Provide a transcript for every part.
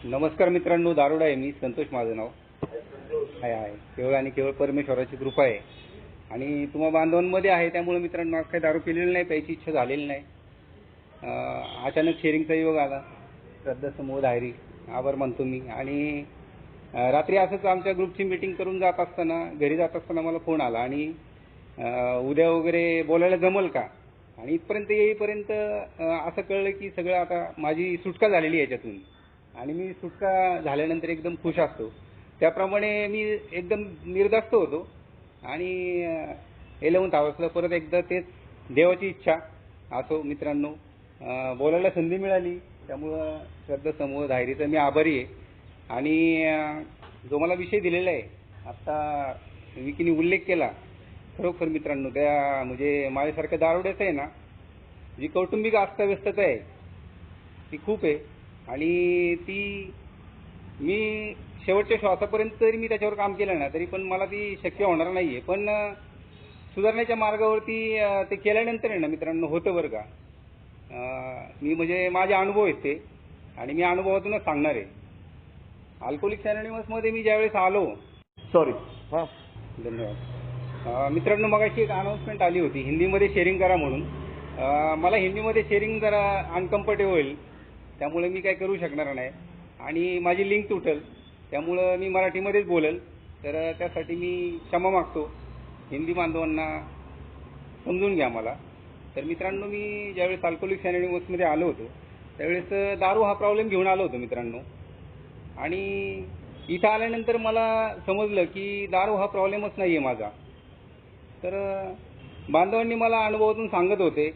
नमस्कार मित्रांनो, दारुडा आहे मी. संतोष माझं नाव आहे. केवळ आणि केवळ परमेश्वराची कृपा आहे आणि तुम्हा बांधवांमध्ये आहे. त्यामुळे मित्रांनो, आज काही दारू पिलेली नाही, प्यायची इच्छा झालेली नाही. अचानक शेअरिंगचा योग आला. श्रद्धा समूह धायरी आभार मानतो मी. आणि रात्री असंच आमच्या ग्रुपची मीटिंग करून घरी जात असताना मला फोन आला आणि उद्या वगैरे बोलायला जमल का. आणि इथपर्यंत येईपर्यंत असं कळलं की सगळं आता माझी सुटका झालेली आहे याच्यातून. आणि मी सुटका झाल्यानंतर एकदम खुश असतो. त्याप्रमाणे मी एकदम निर्धास्त होतो आणि 11th आवर्सला परत एकदा तेच देवाची इच्छा असो मित्रांनो, बोलायला संधी मिळाली. त्यामुळं श्रद्धा समूह धायरीचा मी आभारी आहे. आणि जो मला विषय दिलेला आहे आत्ता विकीने उल्लेख केला, खरोखर मित्रांनो त्या म्हणजे माझ्यासारख्या दारुड्याचं आहे ना, जी कौटुंबिक अस्ताव्यस्तता आहे ती खूप आहे. आणि ती मी शेवटच्या श्वासापर्यंत जरी मी त्याच्यावर काम केलं ना, तरी पण मला ती शक्य होणार नाही आहे. पण सुधारण्याच्या मार्गावरती ते केल्यानंतर आहे ना मित्रांनो, होतं बरं का. मी म्हणजे माझे अनुभव आहेत ते, आणि मी अनुभवातूनच सांगणार आहे. अल्कोहोलिक्स अनोनिमसमध्ये मी ज्यावेळेस आलो, हां धन्यवाद मित्रांनो, मगाशी एक अनाऊन्समेंट आली होती हिंदीमध्ये शेअरिंग करा म्हणून. मला हिंदीमध्ये शेअरिंग जरा अनकम्फर्टेबल होईल, त्यामुळे मी काय करू शकणार नाही आणि माझी लिंक तुटेल. त्यामुळं मी मराठीमध्येच बोलेल. तर त्यासाठी मी क्षमा मागतो. हिंदी बांधवांना समजून घ्या मला. तर मित्रांनो, मी ज्यावेळेस अल्कोहोलिक्स अनोनिमसमध्ये आलो होतो त्यावेळेस दारू हा प्रॉब्लेम घेऊन आलो होतो मित्रांनो. आणि इथं आल्यानंतर मला समजलं की दारू हा प्रॉब्लेमच नाही आहे माझा. तर बांधवांनी मला अनुभवातून सांगत होते,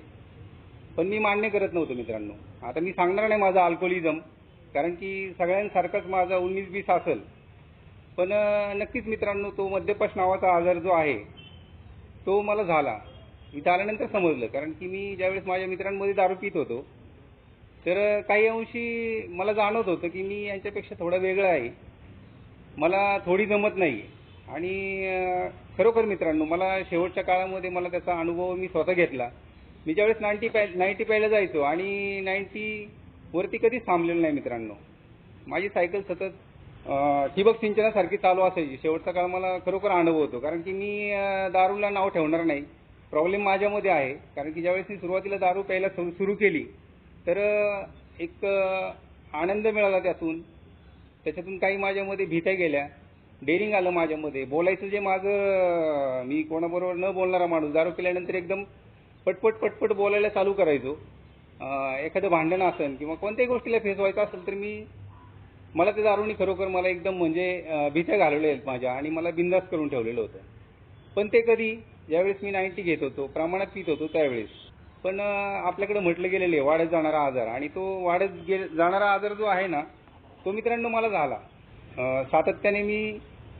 पण मी मान्य करत नव्हतो मित्रांनो. आता मी सांगणार नाही माझा अल्कोहोलिझम, कारण की सगळ्यांसारखाच माझा 19-20 असेल. पण नक्कीच मित्रांनो, तो मद्यपाश नावाचा आजार जो आहे तो मला झाला इथं आल्यानंतर समजलं. कारण की मी ज्यावेळेस माझ्या मित्रांमध्ये दारू पित होतो तर काही अंशी मला जाणवत होतं की मी यांच्यापेक्षा थोडा वेगळा आहे, मला थोडी जमत नाही. आणि खरोखर मित्रांनो, मला शेवटच्या काळामध्ये मला त्याचा अनुभव मी स्वतः घेतला. मी ज्यावेळेस 90 प्यायला जायचो आणि 90 वरती कधीच थांबलेलं नाही मित्रांनो. माझी सायकल सतत ठिबक सिंचनासारखी चालू असायची. शेवटचा काळ मला खरोखर अनुभव होतो, कारण की मी दारूला नाव ठेवणार नाही. प्रॉब्लेम माझ्यामध्ये आहे, कारण की ज्यावेळेस मी सुरुवातीला दारू प्यायला सुरू केली तर एक आनंद मिळाला त्याच्यातून काही माझ्यामध्ये भीत्या गेल्या, डेअरिंग आलं माझ्यामध्ये. बोलायचं जे माझं, मी कोणाबरोबर न बोलणारा माणूस दारू पिल्यानंतर एकदम पटपट बोलायला चालू करायचो. एखादं भांडण असेल किंवा कोणत्याही गोष्टीला फेस व्हायचं असेल तर मला त्या दारूनी खरोखर मला एकदम म्हणजे भीत्या घालवल्या आहेत माझ्या, आणि मला बिंदास करून ठेवलेलं होतं. पण ते कधी ज्यावेळेस मी 90 घेत होतो, प्रमाणात पित होतो त्यावेळेस. पण आपल्याकडे म्हटलं गेलेलं आहे वाढत जाणारा आजार, आणि तो जाणारा आजार जो आहे ना, तो मित्रांनो मला झाला. सातत्याने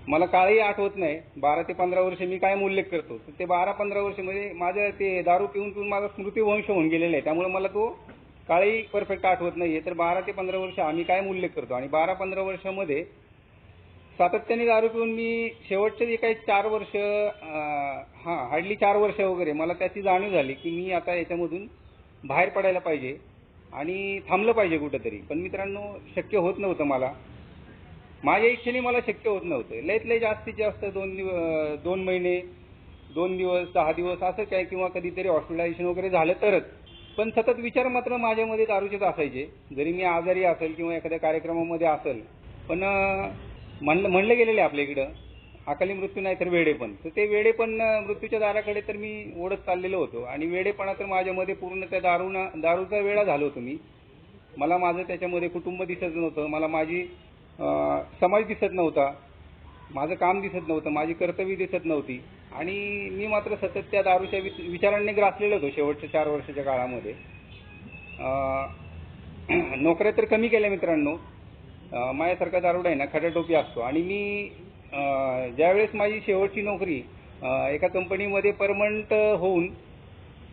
मला काळही आठवत नाही. 12 ते 15 वर्ष मी कायम उल्लेख करतो. तर ते 12-15 वर्ष म्हणजे माझं ते दारू पिऊन माझा स्मृतिवंश होऊन गेलेला आहे. त्यामुळे मला तो काळही परफेक्ट आठवत नाही आहे. तर 12 ते 15 वर्ष आम्ही कायम उल्लेख करतो. आणि 12-15 वर्षामध्ये सातत्याने दारू पिऊन मी शेवटचे जे काही 4 वर्ष, हार्डली 4 वर्ष वगैरे, मला त्याची जाणीव झाली की मी आता याच्यामधून बाहेर पडायला पाहिजे आणि थांबलं पाहिजे कुठंतरी. पण मित्रांनो, शक्य होत नव्हतं मला. माझ्या इच्छेने मला शक्य होत नव्हतं. लयत लय जास्तीत जास्त 2 महिने, 2 दिवस, 10 दिवस असं काय, किंवा कधीतरी हॉस्पिटलायझेशन वगैरे झालं तरच. पण सतत विचार मात्र माझ्यामध्ये दारूचेच असायचे, जरी मी आजारी असेल किंवा एखाद्या कार्यक्रमामध्ये असेल. पण म्हणलं गेलेलं आहे आपल्या इकडं, अकाली मृत्यू नाही तर वेडेपण. तर ते वेडेपण, मृत्यूच्या दाराकडे तर मी ओढत चाललेलो होतो. आणि वेडेपणा तर माझ्यामध्ये पूर्ण त्या दारूचा वेळा झालो होतो मी. मला माझं त्याच्यामध्ये कुटुंब दिसत नव्हतं, मला माझी समाज दिसत नव्हता, माझं काम दिसत नव्हतं, माझी कर्तव्य दिसत नव्हती. आणि मी मात्र सतत त्या दारूच्या विचारांनी ग्रासलेलो होतो शेवटच्या 4 वर्षाच्या काळामध्ये. नोकऱ्या तर कमी केल्या मित्रांनो. माझ्यासारखा दारुडा आहे ना, खटाटोपी असतो. आणि मी ज्यावेळेस माझी शेवटची नोकरी एका कंपनीमध्ये परमनंट होऊन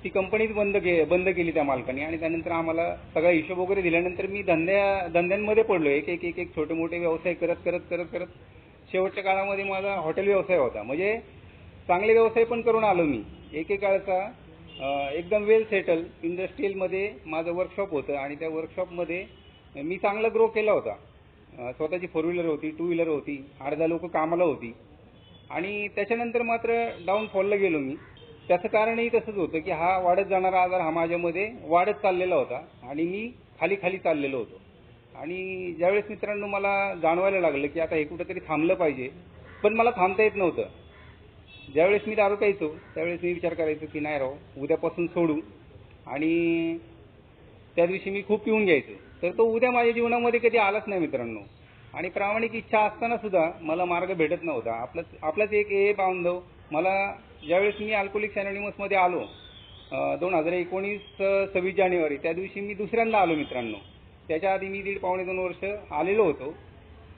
ती कंपनीच बंद केली त्या मालकाने. आणि त्यानंतर आम्हाला सगळा हिशोब वगैरे दिल्यानंतर मी धंद्यांमध्ये पडलो. एक छोटे मोठे व्यवसाय करत शेवटच्या काळामध्ये माझा हॉटेल व्यवसाय होता. म्हणजे चांगले व्यवसाय पण करून आलो मी. एकेकाळचा एकदम वेल सेटल इंडस्ट्रीयलमध्ये माझं वर्कशॉप होतं, आणि त्या वर्कशॉपमध्ये मी चांगला ग्रो केला होता. स्वतःची 4 व्हीलर होती, 2 व्हीलर होती, 8-10 लोक कामाला होती. आणि त्याच्यानंतर मात्र डाऊनफॉलला गेलो मी. त्याचं कारणही तसंच होतं की हा वाढत जाणारा आजार हा माझ्यामध्ये वाढत चाललेला होता आणि मी खाली खाली चाललेलो होतो. आणि ज्यावेळेस मित्रांनो मला जाणवायला लागलं की आता हे कुठंतरी थांबलं पाहिजे, पण मला थांबता येत नव्हतं. ज्यावेळेस मी दारू प्यायचो त्यावेळेस मी विचार करायचो की नाही राव, उद्यापासून सोडू. आणि त्या दिवशी मी खूप पिऊन घ्यायचो. तर तो उद्या माझ्या जीवनामध्ये कधी आलाच नाही मित्रांनो. आणि प्रामाणिक इच्छा असताना सुद्धा मला मार्ग भेटत नव्हता. आपलाच एक बांधव मला, ज्यावेळेस मी अल्कोहोलिक्स अनोनिमसमध्ये आलो 2019 26 जानेवारी, त्या दिवशी मी दुसऱ्यांदा आलो मित्रांनो. त्याच्या आधी मी 1.5-2 वर्ष आलेलो होतो.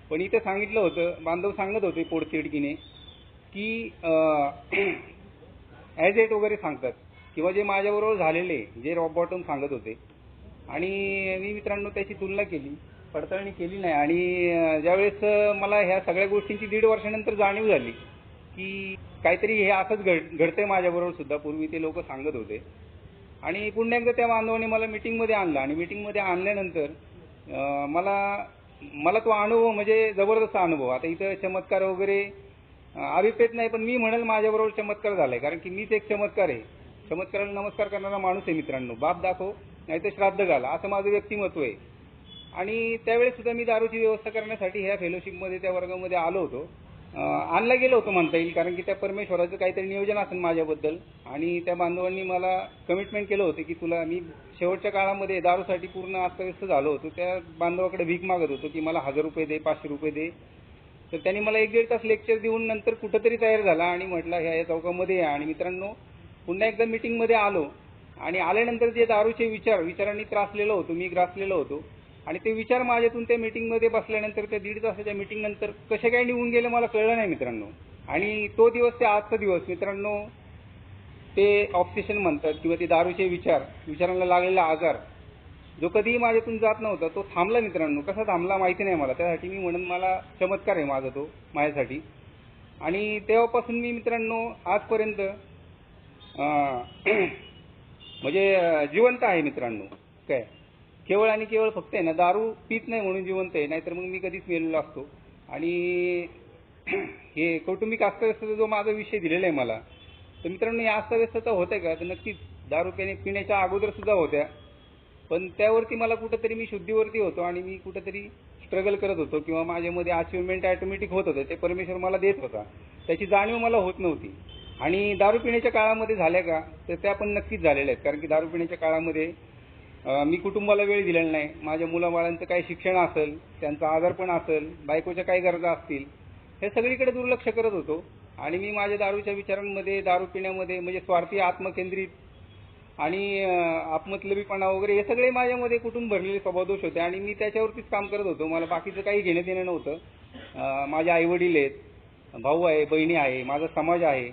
पण इथं सांगितलं होतं, बांधव सांगत होते पोटतिडकीने की ॲज एट वगैरे सांगतात किंवा जे माझ्याबरोबर झालेले जे रॉक बॉटम सांगत होते. आणि मी मित्रांनो त्याची तुलना केली, पडताळणी केली नाही. आणि ज्यावेळेस मला ह्या सगळ्या गोष्टींची 1.5 वर्षानंतर जाणीव झाली की काहीतरी हे असंच घडतंय माझ्याबरोबर सुद्धा. पूर्वी ते लोक सांगत होते. आणि पुन्हा एकदा त्या बांधवाने मला मीटिंगमध्ये आणलं आणि मीटिंगमध्ये आणल्यानंतर मला तो अनुभव म्हणजे जबरदस्त अनुभव. आता इथं चमत्कार वगैरे अभिप्रेत नाही, पण मी म्हणेल माझ्याबरोबर चमत्कार झालाय. कारण की मीच एक चमत्कार आहे. चमत्काराला नमस्कार करणारा माणूस आहे मित्रांनो. बाप दाखव नाही तर श्राद्ध घाला, असं माझं व्यक्तिमत्व आहे. आणि त्यावेळेस सुद्धा मी दारूची व्यवस्था करण्यासाठी ह्या फेलोशिपमध्ये त्या वर्गामध्ये आलो होतो. आणला गेलो होतो म्हणता येईल, कारण की त्या परमेश्वराचं काहीतरी नियोजन असेल माझ्याबद्दल. आणि त्या बांधवांनी मला कमिटमेंट केलं होतं की तुला, मी शेवटच्या काळामध्ये दारूसाठी पूर्ण अस्तव्यस्त झालो होतो. त्या बांधवाकडे भीक मागत होतो की मला 1000 रुपये दे, 500 रुपये दे. तर त्यांनी मला 1-1.5 तास लेक्चर देऊन नंतर कुठंतरी तयार झाला आणि म्हटलं ह्या चौकामध्ये या. आणि मित्रांनो पुन्हा एकदा मीटिंगमध्ये आलो. आणि आल्यानंतर जे दारूचे विचारांनी त्रासलेलो होतो, मी ग्रासलेलो होतो. आणि ते विचार माझ्यातून त्या मीटिंगमध्ये बसल्यानंतर त्या 1.5 तासाच्या मीटिंगनंतर कसे काय निघून गेले मला कळलं नाही मित्रांनो. आणि तो दिवस, ते आजचा दिवस मित्रांनो, ते ऑब्सेशन म्हणतात किंवा ते दारूचे विचारांना लागलेला आजार जो कधीही माझ्यातून जात नव्हता, तो थांबला मित्रांनो. कसा थांबला माहिती नाही मला. त्यासाठी मी म्हणून मला चमत्कार आहे माझा तो, माझ्यासाठी. आणि तेव्हापासून मी मित्रांनो आजपर्यंत म्हणजे जिवंत आहे मित्रांनो. काय केवळ आणि केवळ फक्त आहे ना, दारू पीत नाही म्हणून जिवंत आहे, नाहीतर मग मी कधीच मेलेलो असतो. आणि हे कौटुंबिक अस्तव्यस्तता जो माझा विषय दिलेला आहे मला, तर मित्रांनो या अस्तव्यस्तता होत्या का, तर नक्कीच दारू पिण्याच्या अगोदर सुद्धा होत्या. पण त्यावरती मला कुठंतरी, मी शुद्धीवरती होतो आणि मी कुठंतरी स्ट्रगल करत होतो किंवा माझ्यामध्ये अचिव्हमेंट ऑटोमॅटिक होत होतं. ते परमेश्वर मला देत होता, त्याची जाणीव मला होत नव्हती. आणि दारू पिण्याच्या काळामध्ये झाल्या का, तर त्या पण नक्कीच झालेल्या आहेत. कारण की दारू पिण्याच्या काळामध्ये मी कुटुंबाला वेळ दिलेला नाही. माझ्या मुलाबाळांचं काही शिक्षण असेल, त्यांचा आजारपण असेल, बायकोच्या काही गरजा असतील, हे सगळीकडे दुर्लक्ष करत होतो. आणि मी माझ्या दारूच्या विचारांमध्ये, दारू पिण्यामध्ये म्हणजे स्वार्थी, आत्मकेंद्रित आणि आत्मतलबीपणा वगैरे हे सगळे माझ्यामध्ये कुटुंब भरलेले स्वभावदोष होते. आणि मी त्याच्यावरतीच काम करत होतो. मला बाकीचं काही घेणं देणं नव्हतं. माझे आईवडील आहेत, भाऊ आहे, बहिणी आहे, माझा समाज आहे.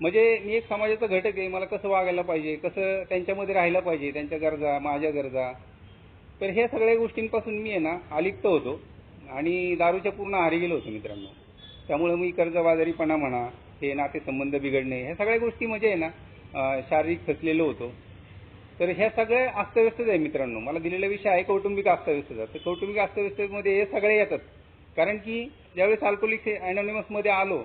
म्हणजे मी एक समाजाचा घटक आहे. मला कसं वागायला पाहिजे, कसं त्यांच्यामध्ये राहायला पाहिजे, त्यांच्या गरजा, माझ्या गरजा. तर ह्या सगळ्या गोष्टींपासून मी आहे ना अलिप्त होतो आणि दारूच्या पूर्ण आहारी गेलो होतो मित्रांनो. त्यामुळे मी कर्जबाजारीपणा म्हणा, हे नातेसंबंध बिघडणे, ह्या सगळ्या गोष्टी म्हणजे आहे ना शारीरिक खचलेलो होतो. तर ह्या सगळ्या अस्तव्यस्तच आहे मित्रांनो. मला दिलेला विषय आहे कौटुंबिक अस्तव्यस्तता. तर कौटुंबिक अस्तव्यस्ततेमध्ये हे सगळे येतात. कारण की ज्यावेळेस अल्कोहोलिक्स अनोनिमसमध्ये आलो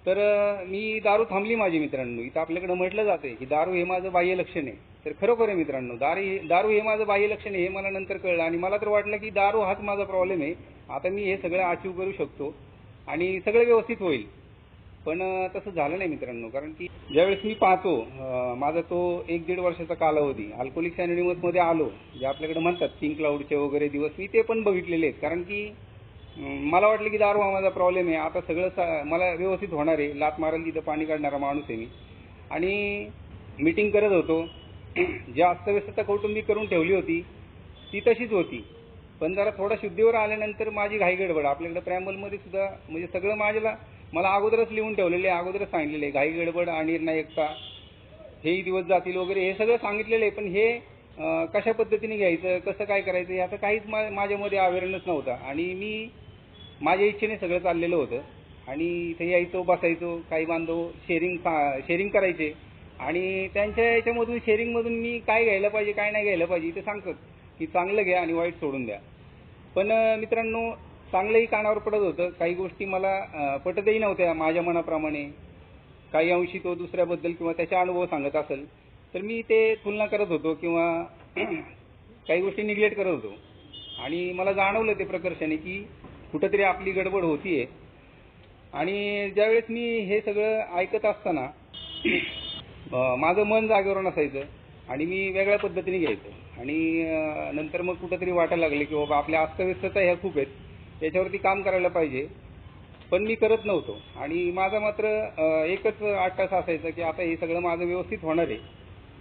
तर मी दारू थांबली माझी मित्रांनो. इथं आपल्याकडे म्हटलं जाते की दारू हे माझं बाह्य लक्षण आहे. तर खरोखर आहे मित्रांनो, दारू हे माझं बाह्य लक्षण आहे हे मला नंतर कळलं. आणि मला तर वाटलं की दारू हाच माझा प्रॉब्लेम आहे. आता मी हे सगळं अचीव करू शकतो आणि सगळं व्यवस्थित होईल. पण तसं झालं नाही मित्रांनो. कारण की ज्यावेळेस मी पाहतो माझा तो 1-1.5 वर्षाचा कालावधी अल्कोहोलिक्स अनोनिमसमध्ये आलो, जे आपल्याकडे म्हणतात पिंक क्लाउडचे वगैरे दिवस, मी ते पण बघितलेले आहेत. कारण की मला वाटलं की दारू हा माझा प्रॉब्लेम आहे, आता सगळं मला व्यवस्थित होणार आहे. लात मारायला तिथं पाणी काढणारा माणूस आहे मी. आणि मीटिंग करत होतो. जी अस्तव्यस्तता कौटुंबिक करून ठेवली होती ती तशीच होती. पण जरा थोडा शुद्धीवर आल्यानंतर माझी घाई गडबड, आपल्याकडे प्रॅम्बलमध्ये सुद्धा म्हणजे सगळं मला अगोदरच लिहून ठेवलेले आहे, अगोदरच सांगितलेले आहे. घाई गडबड, अनिर्णायकता, हेही दिवस जातील वगैरे हे सगळं सांगितलेलं आहे. पण हे कशा पद्धतीने घ्यायचं, कसं काय करायचं याचं काहीच माझ्यामध्ये अवेअरनेस नव्हता. आणि मी माझ्या इच्छेने सगळं चाललेलं होतं. आणि इथे यायचो, बसायचो, काही बांधव शेअरिंग करायचे आणि त्यांच्या याच्यामधून शेअरिंगमधून मी काय घ्यायला पाहिजे, काय नाही घ्यायला पाहिजे ते सांगतात की चांगलं घ्या आणि वाईट सोडून द्या. पण मित्रांनो चांगलंही कानावर पडत होतं, काही गोष्टी मला पटतही नव्हत्या माझ्या मनाप्रमाणे. काही अंशी तो दुसऱ्याबद्दल किंवा त्याचा अनुभव सांगत असेल तर मी ते तुलना करत होतो किंवा काही गोष्टी निग्लेक्ट करत होतो. आणि मला जाणवलं ते प्रकर्षाने की कुठंतरी आपली गडबड होतीये. आणि ज्यावेळेस मी हे सगळं ऐकत असताना माझं मन जागेवर नसायचं आणि मी वेगळ्या पद्धतीने घ्यायचो. आणि नंतर मग कुठंतरी वाटायला लागले की बाबा आपल्या अस्तव्यस्तता ह्या खूप आहेत, याच्यावरती काम करायला पाहिजे. पण मी करत नव्हतो. आणि माझा मात्र एकच आट्टास असायचा की आता हे सगळं माझं व्यवस्थित होणार आहे.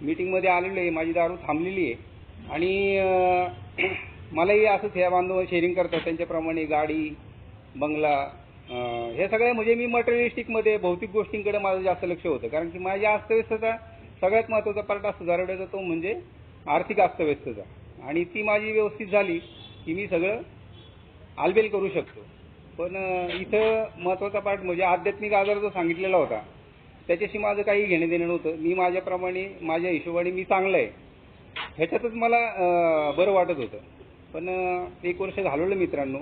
मीटिंगमध्ये आलेलो आहे, माझी दारू थांबलेली आहे आणि मलाही असंच ह्या बांधव शेअरिंग करतात त्यांच्याप्रमाणे गाडी, बंगला, हे सगळ्या म्हणजे मी मटेरियलिस्टिकमध्ये भौतिक गोष्टींकडे माझं जास्त लक्ष होतं. कारण की माझी अस्तव्यस्तता सगळ्यात महत्त्वाचा पार्ट असतो दारुड्याचा, तो म्हणजे आर्थिक अस्तव्यस्तता. आणि ती माझी व्यवस्थित झाली की मी सगळं आलबेल करू शकतो. पण इथं महत्त्वाचा पार्ट म्हणजे आध्यात्मिक आजार जो सांगितलेला होता त्याच्याशी माझं काही घेणं देणं नव्हतं. मी माझ्याप्रमाणे माझ्या हिशोबाने मी चांगलं आहे ह्याच्यातच मला बरं वाटत होतं. पण 1 वर्ष घालवलं मित्रांनो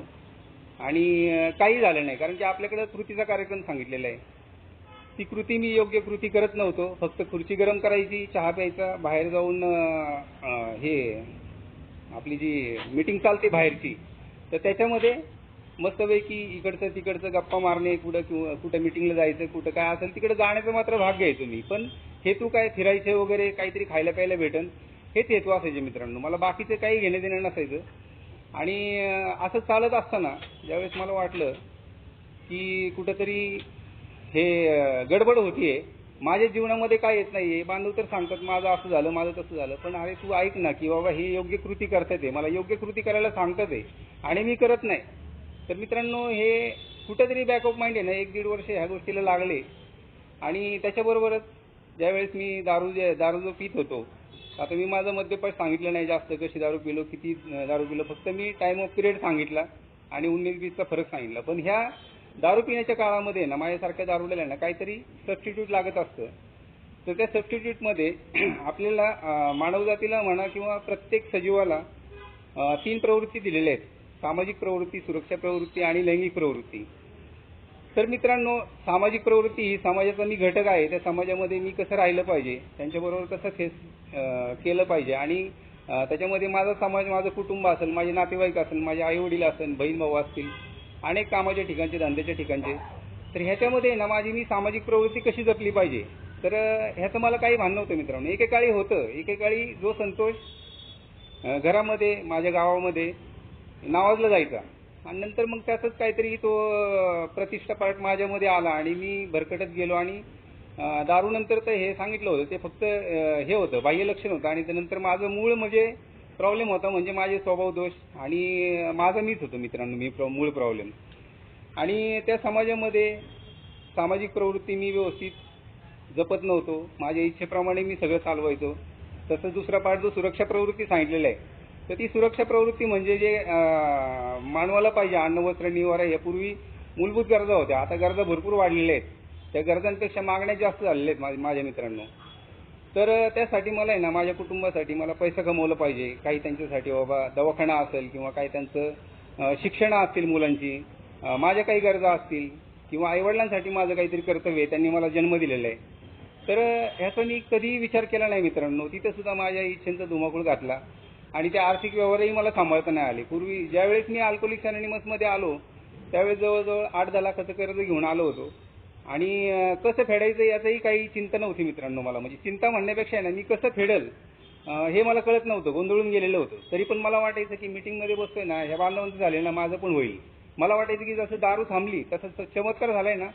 आणि काही झालं नाही. कारण की आपल्याकडे कृतीचा कार्यक्रम सांगितलेला आहे. ती कृती मी योग्य कृती करत नव्हतो. फक्त खुर्ची गरम करायची, चहा प्यायचा, बाहेर जाऊन हे आपली जी मीटिंग चालते बाहेरची, तर त्याच्यामध्ये मस्तपैकी इकडचं तिकडचं गप्पा मारणे, कुठं मीटिंगला जायचं, कुठं काय असेल तिकडे जाण्याचा मात्र भाग घ्यायचो मी. पण हेतू काय, फिरायचे वगैरे, काहीतरी खायला प्यायला भेटन हेच हेतू असायचे मित्रांनो. मला बाकीचं काही घेणं देणं नसायचं. आणि असं चालत असताना ज्यावेळेस मला वाटलं की कुठंतरी हे गडबड होतीये, माझ्या जीवनामध्ये काय येत नाहीये. बांधव तर सांगतात माझं असं झालं, माझं तसं झालं, पण अरे तू ऐक ना की बाबा हे योग्य कृती करतात आहे, मला योग्य कृती करायला सांगतात आहे आणि मी करत नाही. तर मित्रांनो हे कुठंतरी बॅक ऑफ माइंड आहे ना, 1-1.5 वर्ष ह्या गोष्टीला लागले. आणि त्याच्याबरोबरच ज्यावेळेस मी दारू जो पित होतो, आता मी माझं मद्यपान सांगितलं नाही जास्त, कशी दारू पिलो, किती दारू पिलो, फक्त मी टाईम ऑफ पिरियड सांगितला आणि 19-20चा फरक सांगितला. पण ह्या दारू पिण्याच्या काळामध्ये ना माझ्यासारख्या दारुड्याला ना काहीतरी सबस्टिट्यूट लागत असतं. तर त्या सबस्टिट्यूटमध्ये आपल्याला मानवजातीला म्हणा किंवा प्रत्येक सजीवाला 3 प्रवृत्ती दिलेल्या आहेत: सामाजिक प्रवृत्ती, सुरक्षा प्रवृत्ती आणि लैंगिक प्रवृत्ती. तर मित्रांनो सामाजिक प्रवृत्ती ही समाजाचा मी घटक आहे. त्या समाजामध्ये मी कसं राहिलं पाहिजे, त्यांच्याबरोबर कसं फेस केलं पाहिजे आणि त्याच्यामध्ये माझा समाज, माझं कुटुंब असेल, माझे नातेवाईक असेल, माझे आईवडील असेल, बहीण भाऊ असतील, अनेक कामाच्या ठिकाणचे, धंद्याच्या ठिकाणचे. तर ह्याच्यामध्ये ना माझी मी सामाजिक प्रवृत्ती कशी जपली पाहिजे, तर ह्याचं मला काही भान नव्हतं मित्रांनो. एकेकाळी होतं, एकेकाळी जो संतोष घरामध्ये, माझ्या गावामध्ये नावाजला जायचा आणि नंतर मग त्यातच काहीतरी तो प्रतिष्ठा पार्ट माझ्यामध्ये आला आणि मी भरकटत गेलो. आणि दारू नंतर तर हे सांगितलं होतं ते फक्त हे होतं, बाह्य लक्षण होतं. आणि त्यानंतर माझं मूळ म्हणजे प्रॉब्लेम होता, म्हणजे माझे स्वभाव दोष आणि माझा मीच होतो मित्रांनो, मूळ प्रॉब्लेम. आणि त्या समाजामध्ये सामाजिक प्रवृत्ती मी व्यवस्थित जपत नव्हतो, माझ्या इच्छेप्रमाणे मी सगळं चालवायचो. तसंच दुसरा पार्ट जो सुरक्षा प्रवृत्ती सांगितलेला आहे, तर ती सुरक्षा प्रवृत्ती म्हणजे जे मानवाला पाहिजे, अन्न, वस्त्र, निवारा, या पूर्वी मूलभूत गरजा होत्या, आता गरजा भरपूर वाढलेल्या आहेत. त्या गरजांपेक्षा मागण्या जास्त झालेल्या आहेत माझ्या मित्रांनो. तर त्यासाठी मला आहे ना, माझ्या कुटुंबासाठी मला पैसा कमवला पाहिजे. काही त्यांच्यासाठी बाबा दवाखाना असेल किंवा काही त्यांचं शिक्षणं असतील मुलांची, माझ्या काही गरजा असतील किंवा आईवडिलांसाठी माझं काहीतरी कर्तव्य आहे, त्यांनी मला जन्म दिलेला आहे. तर ह्याचा मी कधीही विचार केला नाही मित्रांनो. तिथंसुद्धा माझ्या इच्छेचा धुमाकूळ घातला आणि ते आर्थिक व्यवहारही मला सांभाळता नाही आले. पूर्वी ज्यावेळेस मी अल्कोहोलिक्स अनोनिमसमध्ये आलो त्यावेळेस जवळजवळ 8-10 लाखाचं कर्ज घेऊन आलो होतो आणि कसं फेडायचं याचंही काही चिंता नव्हती मित्रांनो मला. म्हणजे चिंता म्हणण्यापेक्षा ना, मी कसं फेडल हे मला कळत नव्हतं, गोंधळून गेलेलं होतं. तरी पण मला वाटायचं की मीटिंगमध्ये बसतोय ना, ह्या बांधवांचं झालं ना, माझं पण होईल. मला वाटायचं की जसं दारू थांबली तसं चमत्कार झालाय ना,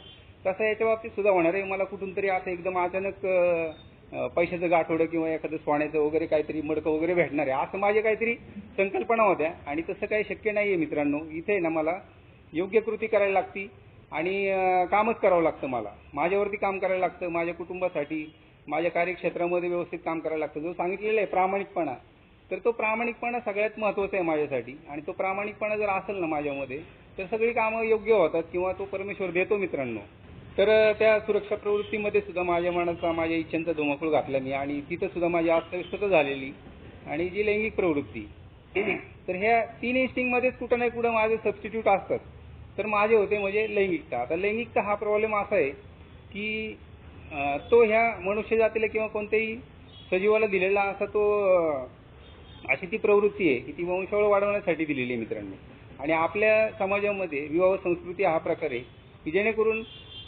तसं याच्या बाबतीत सुद्धा होणार आहे. मला कुठून तरी असं एकदम अचानक पैशाचं गाठोडं किंवा एखादं सोन्याचं वगैरे काहीतरी मडकं वगैरे भेटणार आहे, असं माझ्या काहीतरी संकल्पना होत्या. आणि तसं काही शक्य नाही आहे मित्रांनो. इथे ना मला योग्य कृती करायला लागती आणि कामच करावं लागतं. मला माझ्यावरती काम करायला लागतं, माझ्या कुटुंबासाठी, माझ्या कार्यक्षेत्रामध्ये व्यवस्थित काम करायला लागतं. जो सांगितलेला आहे प्रामाणिकपणा, तर तो प्रामाणिकपणा सगळ्यात महत्त्वाचा आहे माझ्यासाठी. आणि तो प्रामाणिकपणा जर असेल ना माझ्यामध्ये, तर सगळी कामं योग्य होतात किंवा तो परमेश्वर देतो मित्रांनो. तर त्या सुरक्षा प्रवृत्तीमध्ये सुद्धा माझ्या मनाचा, माझ्या इच्छांचा धुमाकूळ घातला मी आणि तिथं सुद्धा माझी अस्तव्यस्तता झालेली. आणि जी लैंगिक प्रवृत्ती तर ह्या 3 इन्स्टिंगमध्येच कुठं नाही कुठं माझे सबस्टिट्यूट असतात. तर माझे होते म्हणजे लैंगिकता. आता लैंगिकता हा प्रॉब्लेम असा आहे की तो ह्या मनुष्य जातीला किंवा कोणत्याही सजीवाला दिलेला असा तो अशी ती प्रवृत्ती आहे की ती वंशावळ वाढवण्यासाठी दिलेली आहे मित्रांनो. आणि आपल्या समाजामध्ये विवाह संस्कृती हा प्रकार आहे की जेणेकरून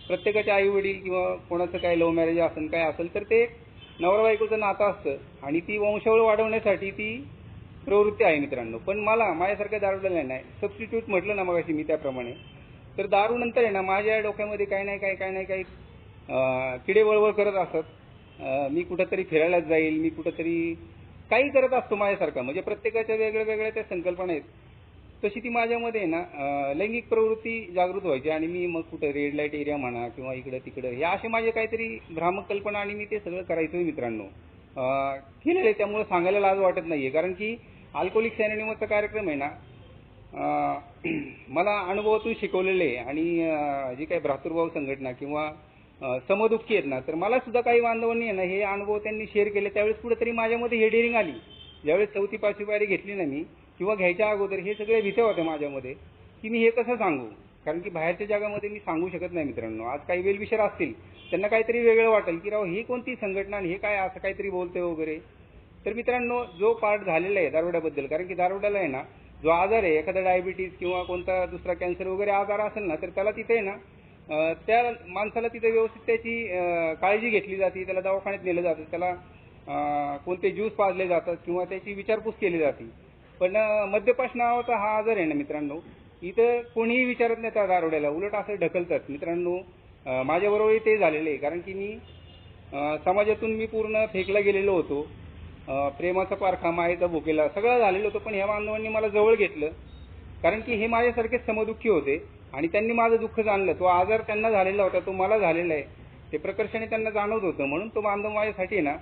प्रत्येकाचे आई वडील किंवा कोणाचं काय लव्ह मॅरेज असेल काय असेल तर ते नवरा बायकोचं नातं असतं आणि ती वंशावळ वाढवण्यासाठी ती प्रवृत्ती आहे मित्रांनो. पण मला माझ्यासारख्या दारुड्याला नाही सबस्टिट्यूट म्हटलं ना मगाशी मी त्याप्रमाणे, तर दारू नंतर आहे ना माझ्या डोक्यामध्ये काय नाही काही किडे वळवळ करत असत. मी कुठंतरी फिरायलाच जाईल, मी कुठंतरी काही करत असतो माझ्यासारखा. म्हणजे प्रत्येकाच्या वेगळ्या त्या संकल्पना आहेत. तशी ती माझ्यामध्ये आहे ना लैंगिक प्रवृत्ती जागृत व्हायची आणि मी मग कुठं रेड लाईट एरिया म्हणा किंवा इकडं तिकडं हे असे माझे काहीतरी भ्रामक कल्पना आणि मी ते सगळं करायचो मित्रांनो. केलेलं आहे त्यामुळे सांगायला लाज वाटत नाहीये. कारण की अल्कोहोलिक्स अनोनिमसचा कार्यक्रम आहे ना मला अनुभवातून शिकवलेले आहे. आणि जी काही भ्रातृभाव संघटना किंवा समदुःखी आहेत ना, तर मला सुद्धा काही बांधवांनी आहे ना हे अनुभव त्यांनी शेअर केले. त्यावेळेस कुठेतरी माझ्यामध्ये हे डेअरिंग आली. ज्यावेळेस 4थी 5वी पायरी घेतली ना मी किंवा घ्यायच्या अगोदर हे सगळे भीत्या होत्या माझ्यामध्ये की मी हे कसं सांगू. कारण की बाहेरच्या जगामध्ये मी सांगू शकत नाही मित्रांनो. आज काही वेलविषर असतील त्यांना काहीतरी वेगळं वाटेल की राव ही कोणती संघटना आणि हे काय असं काहीतरी बोलते वगैरे. तर मित्रांनो जो पार्ट झालेला आहे दारुड्याबद्दल, कारण की दारुड्याला आहे ना जो आजार आहे एखादा डायबिटीज किंवा कोणता दुसरा कॅन्सर वगैरे आजार असेल ना तर त्याला तिथे आहे ना त्या माणसाला तिथे व्यवस्थित त्याची काळजी घेतली जाते, त्याला दवाखान्यात नेलं जातं, त्याला कोणते ज्यूस पाजले जातात किंवा त्याची विचारपूस केली जाते. पण मद्यपान नावाचा हा आजार आहे ना मित्रांनो इथं कोणीही विचारत नाही त्या दारुड्याला, उलट असं ढकलतात मित्रांनो. माझ्याबरोबरही ते झालेलं आहे. कारण की मी समाजातून मी पूर्ण फेकला गेलेलो होतो. प्रेमाचा पारखा मायेचा भुकेला सगळं झालेलं होतं. पण ह्या बांधवांनी मला जवळ घेतलं कारण की हे माझ्यासारखेच समदुःखी होते आणि त्यांनी माझं दुःख जाणलं. तो आजार त्यांना झालेला होता, तो मला झालेला आहे, ते प्रकर्षाने त्यांना जाणवत होतं. म्हणून तो बांधव माझ्यासाठी ना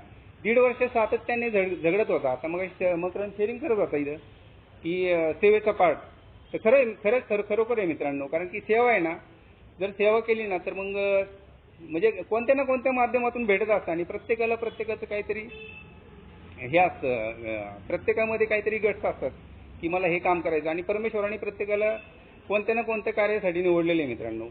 1.5 वर्ष सातत्याने झगडत होता. आता मग शेअरिंग करत होता इथं की सेवेचा पार्ट. तर खरोखर आहे मित्रांनो. कारण की सेवा आहे ना, जर सेवा केली ना तर मग म्हणजे कोणत्या ना कोणत्या माध्यमातून भेटत असतं आणि प्रत्येकाचं काहीतरी हे असतं, प्रत्येकामध्ये काहीतरी गट्स असतात की मला हे काम करायचं. आणि परमेश्वराने प्रत्येकाला कोणत्या ना कोणत्या कार्यासाठी निवडलेले मित्रांनो.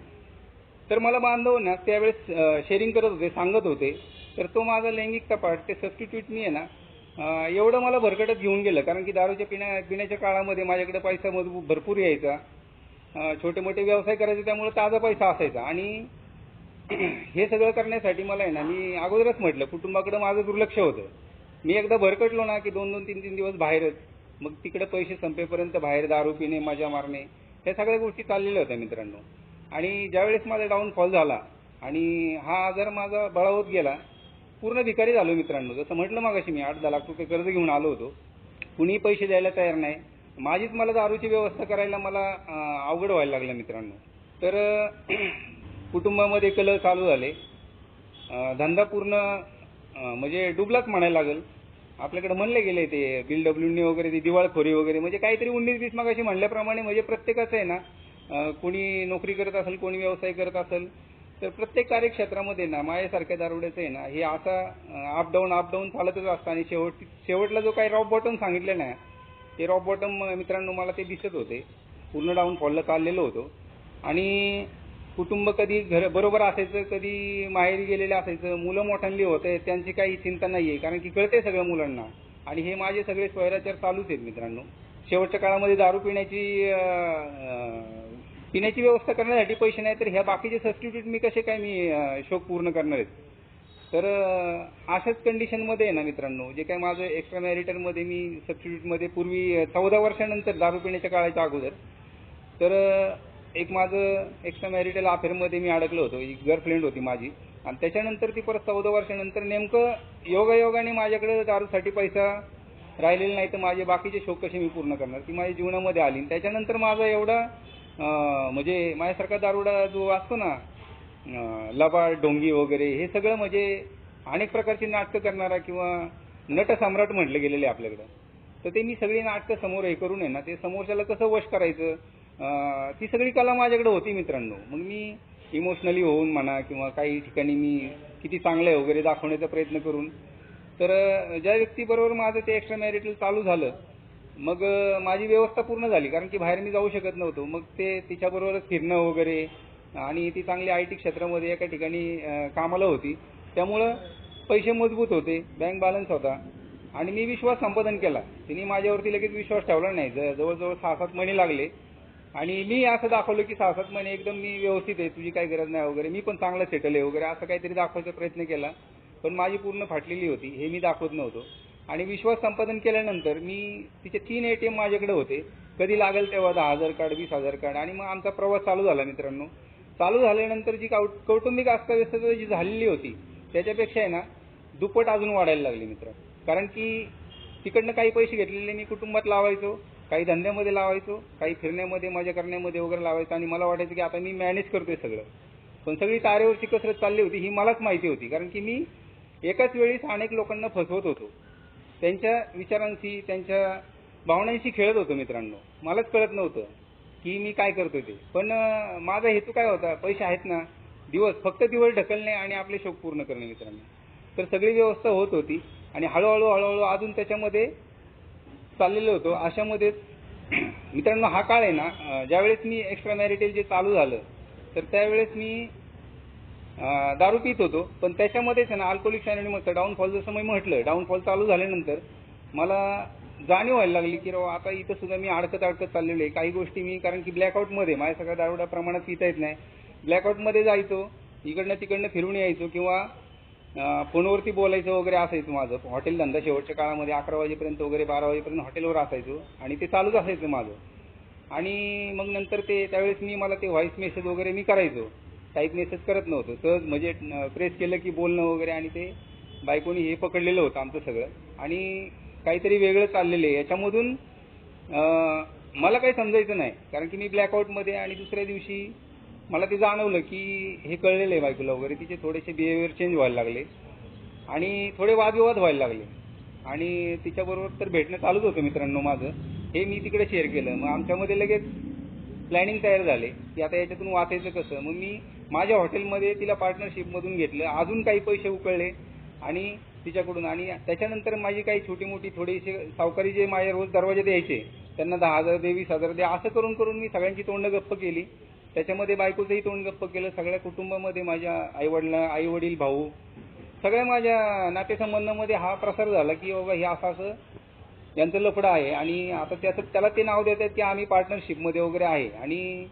तर मला बांधव ना त्यावेळेस शेअरिंग करत होते, सांगत होते. तर तो माझा लैंगिकता पार्ट ते सबस्टिट्यूट मी आहे ना एवढं मला भरकटत घेऊन गेलं. कारण की दारूच्या पिण्याच्या काळामध्ये माझ्याकडे पैसा भरपूर यायचा, छोटे मोठे व्यवसाय करायचे, त्यामुळे ताजा पैसा असायचा. आणि हे सगळं करण्यासाठी मला आहे ना मी अगोदरच म्हटलं कुटुंबाकडे माझं दुर्लक्ष होतं. मी एकदा भरकटलो ना की 2-2, 3-3 दिवस बाहेरच, मग तिकडे पैसे संपेपर्यंत बाहेर दारू पिणे, मजा मारणे, ह्या सगळ्या गोष्टी चाललेल्या होत्या मित्रांनो. आणि ज्यावेळेस माझा डाऊनफॉल झाला आणि हा आजार माझा बळावत गेला, पूर्ण भिकारी झालो मित्रांनो. जसं म्हटलं मगाशी मी 8-10 लाख रुपये कर्ज घेऊन आलो होतो, कुणीही पैसे द्यायला तयार नाही. माझीच मला दारूची व्यवस्था करायला मला अवघड व्हायला लागलं मित्रांनो. तर कुटुंबामध्ये कलह चालू झाले, धंदा पूर्ण म्हणजे डुबलाच म्हणायला लागेल. आपल्याकडे म्हणले गेले ते बिल डब्ल्यूनी वगैरे, ती दिवाळखोरी वगैरे, म्हणजे काहीतरी 19-20 मगाशी म्हणल्याप्रमाणे म्हणजे प्रत्येकाचं आहे ना कोणी नोकरी करत असेल, कोणी व्यवसाय करत असेल, तर प्रत्येक कार्यक्षेत्रामध्ये ना माझ्यासारख्या दारुड्याचं आहे ना हे असा अपडाऊन चालतच असतं. आणि शेवटला जो काही रॉक बॉटम सांगितलं ना ते रॉक बॉटम मित्रांनो मला ते दिसत होते. पूर्ण डाऊनफॉलला चाललेलो होतो. आणि कुटुंब कधी बरोबर असायचं, कधी माहेरी गेलेलं असायचं, मुलं मोठ्यांली होते, त्यांची काही चिंता नाही आहे कारण की कळते सगळं मुलांना. आणि हे माझे सगळे स्वैराचार चालूच आहेत मित्रांनो. शेवटच्या काळामध्ये दारू पिण्याची व्यवस्था करण्यासाठी पैसे नाही, तर ह्या बाकीचे सबस्टिट्यूट मी कसे काय शौक पूर्ण करणार आहेत. तर अशाच कंडिशनमध्ये आहे ना मित्रांनो, जे काय माझं एक्स्ट्रा मॅरिटलमध्ये मी सबस्टिट्यूटमध्ये पूर्वी 14 वर्षानंतर दारू पिण्याच्या काळाच्या अगोदर तर एक माझं एक्स्ट्रा मॅरिटल अफेअरमध्ये मी अडकलो होतो. एक गर्लफ्रेंड होती माझी आणि त्याच्यानंतर ती परत 14 वर्षानंतर नेमकं योगायोगाने माझ्याकडे दारूसाठी पैसा राहिलेला नाही, तर माझे बाकीचे शौक कसे मी पूर्ण करणार, ती माझ्या जीवनामध्ये आली. त्याच्यानंतर माझा एवढा म्हणजे माझ्यासारखा दारुडा जो असतो ना लबाड ढोंगी वगैरे, हे सगळं म्हणजे अनेक प्रकारची नाटकं करणारा किंवा नटसम्राट म्हटले गेलेले आपल्याकडं. तर ते मी सगळी नाटकं समोर हे करून आहे ना ते समोरच्याला कसं वश करायचं ती सगळी कला माझ्याकडे होती मित्रांनो. मग मी इमोशनली होऊन म्हणा किंवा काही ठिकाणी मी किती चांगलं आहे वगैरे दाखवण्याचा प्रयत्न करून, तर ज्या व्यक्तीबरोबर माझं ते एक्स्ट्रा मॅरिटल चालू झालं मग माझी व्यवस्था पूर्ण झाली, कारण की बाहेर मी जाऊ शकत नव्हतो. मग ते तिच्याबरोबरच फिरणं वगैरे, आणि ती चांगली IT क्षेत्रामध्ये एका ठिकाणी कामाला होती, त्यामुळं पैसे मजबूत होते, बँक बॅलन्स होता आणि मी विश्वास संपादन केला. तिने माझ्यावरती लगेच विश्वास ठेवला नाही. जवळजवळ 6-7 महिने लागले आणि मी असं दाखवलं की 6-7 महिने एकदम मी व्यवस्थित आहे, तुझी काही गरज नाही वगैरे, मी पण चांगलं सेटल आहे वगैरे, असं काहीतरी दाखवायचा प्रयत्न केला. पण माझी पूर्ण फाटलेली होती, हे मी दाखवत नव्हतो. आणि विश्वास संपादन केल्यानंतर मी तिचे 3 ATM माझ्याकडे होते. कधी लागेल तेव्हा 10,000 कार्ड, 20,000 कार्ड, आणि मग आमचा प्रवास चालू झाला मित्रांनो. चालू झाल्यानंतर जी कौटुंबिक अस्ताव्यस्तता जी झालेली होती त्याच्यापेक्षा आहे ना दुप्पट अजून वाढायला लागली मित्र. कारण की तिकडनं काही पैसे घेतलेले मी कुटुंबात लावायचो, काही धंद्यामध्ये लावायचो, काही फिरण्यामध्ये, मजा करण्यामध्ये वगैरे लावायचो, आणि मला वाटायचं की आता मी मॅनेज करतोय सगळं. पण सगळी तारेवरची कसरत चालली होती ही मलाच माहिती होती, कारण की मी एकाच वेळेस अनेक लोकांना फसवत होतो. त्यांच्या विचारांशी, त्यांच्या भावनांशी खेळत होतो मित्रांनो. मलाच कळत नव्हतं की मी काय करतोय ते. पण माझा हेतू काय होता, पैसे आहेत ना, फक्त दिवस ढकलणे आणि आपले शौक पूर्ण करणे मित्रांनो. तर सगळी व्यवस्था होत होती आणि हळूहळू अजून त्याच्यामध्ये चाललेलो होतो. अशामध्ये मित्रांनो हा काळ आहे ना, ज्यावेळेस मी एक्स्ट्रा मॅरिटल जे चालू झालं तर त्यावेळेस मी दारू पित होतो. पण त्याच्यामध्येच ना अल्कोहोलिक्स अनोनिमसचं डाऊनफॉल, जसं मी म्हटलं, डाऊनफॉल चालू झाल्यानंतर मला जाणीव व्हायला लागली की आता इथं सुद्धा मी अडकत चाललेलो आहे. काही गोष्टी मी, कारण की ब्लॅकआउटमध्ये माझ्या सगळ्या दारुड्या प्रमाणात पिता येत नाही, ब्लॅकआउटमध्ये जायचो, इकडनं तिकडनं फिरून यायचो किंवा फोनवरती बोलायचं वगैरे असायचं माझं. हॉटेल धंदा शेवटच्या काळामध्ये 11 वाजेपर्यंत वगैरे 12 वाजेपर्यंत हॉटेलवर असायचो आणि ते चालूच असायचं माझं. आणि मग नंतर त्यावेळेस मला ते व्हॉइस मेसेज वगैरे मी करायचो, टाईप मेसेज करत नव्हतो. सहज म्हणजे प्रेस केलं की बोलणं वगैरे, आणि ते बायकोनी हे पकडलेलं होतं आमचं सगळं, आणि काहीतरी वेगळं चाललेलं आहे याच्यामधून. मला काही समजायचं नाही, कारण की मी ब्लॅकआउटमध्ये, आणि दुसऱ्या दिवशी मला ते जाणवलं की हे कळलेलं आहे बायकोला वगैरे. तिचे थोडेसे बिहेवियर चेंज व्हायला लागले आणि थोडे वादविवाद व्हायला लागले, आणि तिच्याबरोबर तर भेटणं चालूच होतं मित्रांनो माझं. हे मी तिकडे शेअर केलं. मग आमच्यामध्ये लगेच प्लॅनिंग तयार झाले की आता याच्यातून वाचायचं कसं. मग मी माझ्या हॉटेलमध्ये तिला पार्टनरशिपमधून घेतलं, अजून काही पैसे उकळले आणि तिच्याकडून, आणि त्याच्यानंतर माझी काही छोटी मोठी थोडीशी सावकारी जे माझ्या रोज दरवाजात यायचे त्यांना 10,000 दे, 20,000 दे, असं करून करून मी सगळ्यांची तोंड गप्प केली. त्याच्यामध्ये बायकोचंही तोंड गप्प केलं. सगळ्या कुटुंबामध्ये माझ्या आई वडील, भाऊ, सगळ्या माझ्या नातेसंबंधामध्ये हा प्रसार झाला की बाबा हे असं यांचं लफडं आहे. आणि आता त्याला ते नाव देतात की आम्ही पार्टनरशिपमध्ये वगैरे आहे, आणि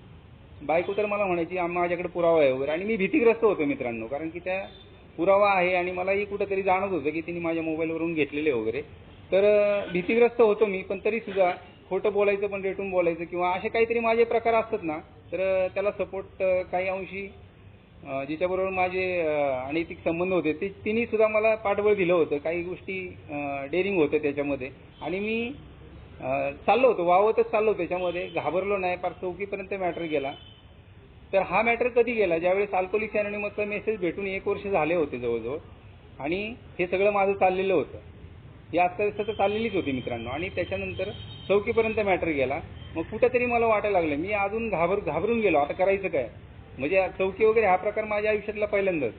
बायको तर मला म्हणायची माझ्याकडे पुरावा आहे वगैरे. आणि मी भीतीग्रस्त होतो मित्रांनो, कारण की त्या पुरावा आहे आणि मलाही कुठंतरी जाणवत होतं की तिने माझ्या मोबाईलवरून घेतलेले वगैरे. तर भीतीग्रस्त होतो मी, पण तरीसुद्धा खोटं बोलायचं, पण रेटून बोलायचं, किंवा असे काहीतरी माझे प्रकार असतात ना, तर त्याला सपोर्ट काही अंशी जिच्याबरोबर माझे अनैतिक संबंध होते तिने सुद्धा मला पाठबळ दिलं होतं. काही गोष्टी डेअरिंग होतं त्याच्यामध्ये, आणि मी चाललो होतो, वावतच चाललो त्याच्यामध्ये, घाबरलो नाही. फार चौकीपर्यंत मॅटर गेला. तर हा मॅटर कधी गेला, ज्यावेळेस अल्कोहोलिक्स अनोनिमसचा मेसेज भेटून 1 वर्ष झाले होते जवळजवळ, आणि हे सगळं माझं चाललेलं होतं. ही अस्ताव्यस्त चाललेलीच होती मित्रांनो. आणि त्याच्यानंतर चौकीपर्यंत मॅटर गेला. मग कुठेतरी मला वाटायला लागलं मी अजून घाबरून गेलो, आता करायचं काय. म्हणजे चौकी वगैरे हा प्रकार माझ्या आयुष्यातला पहिल्यांदाच.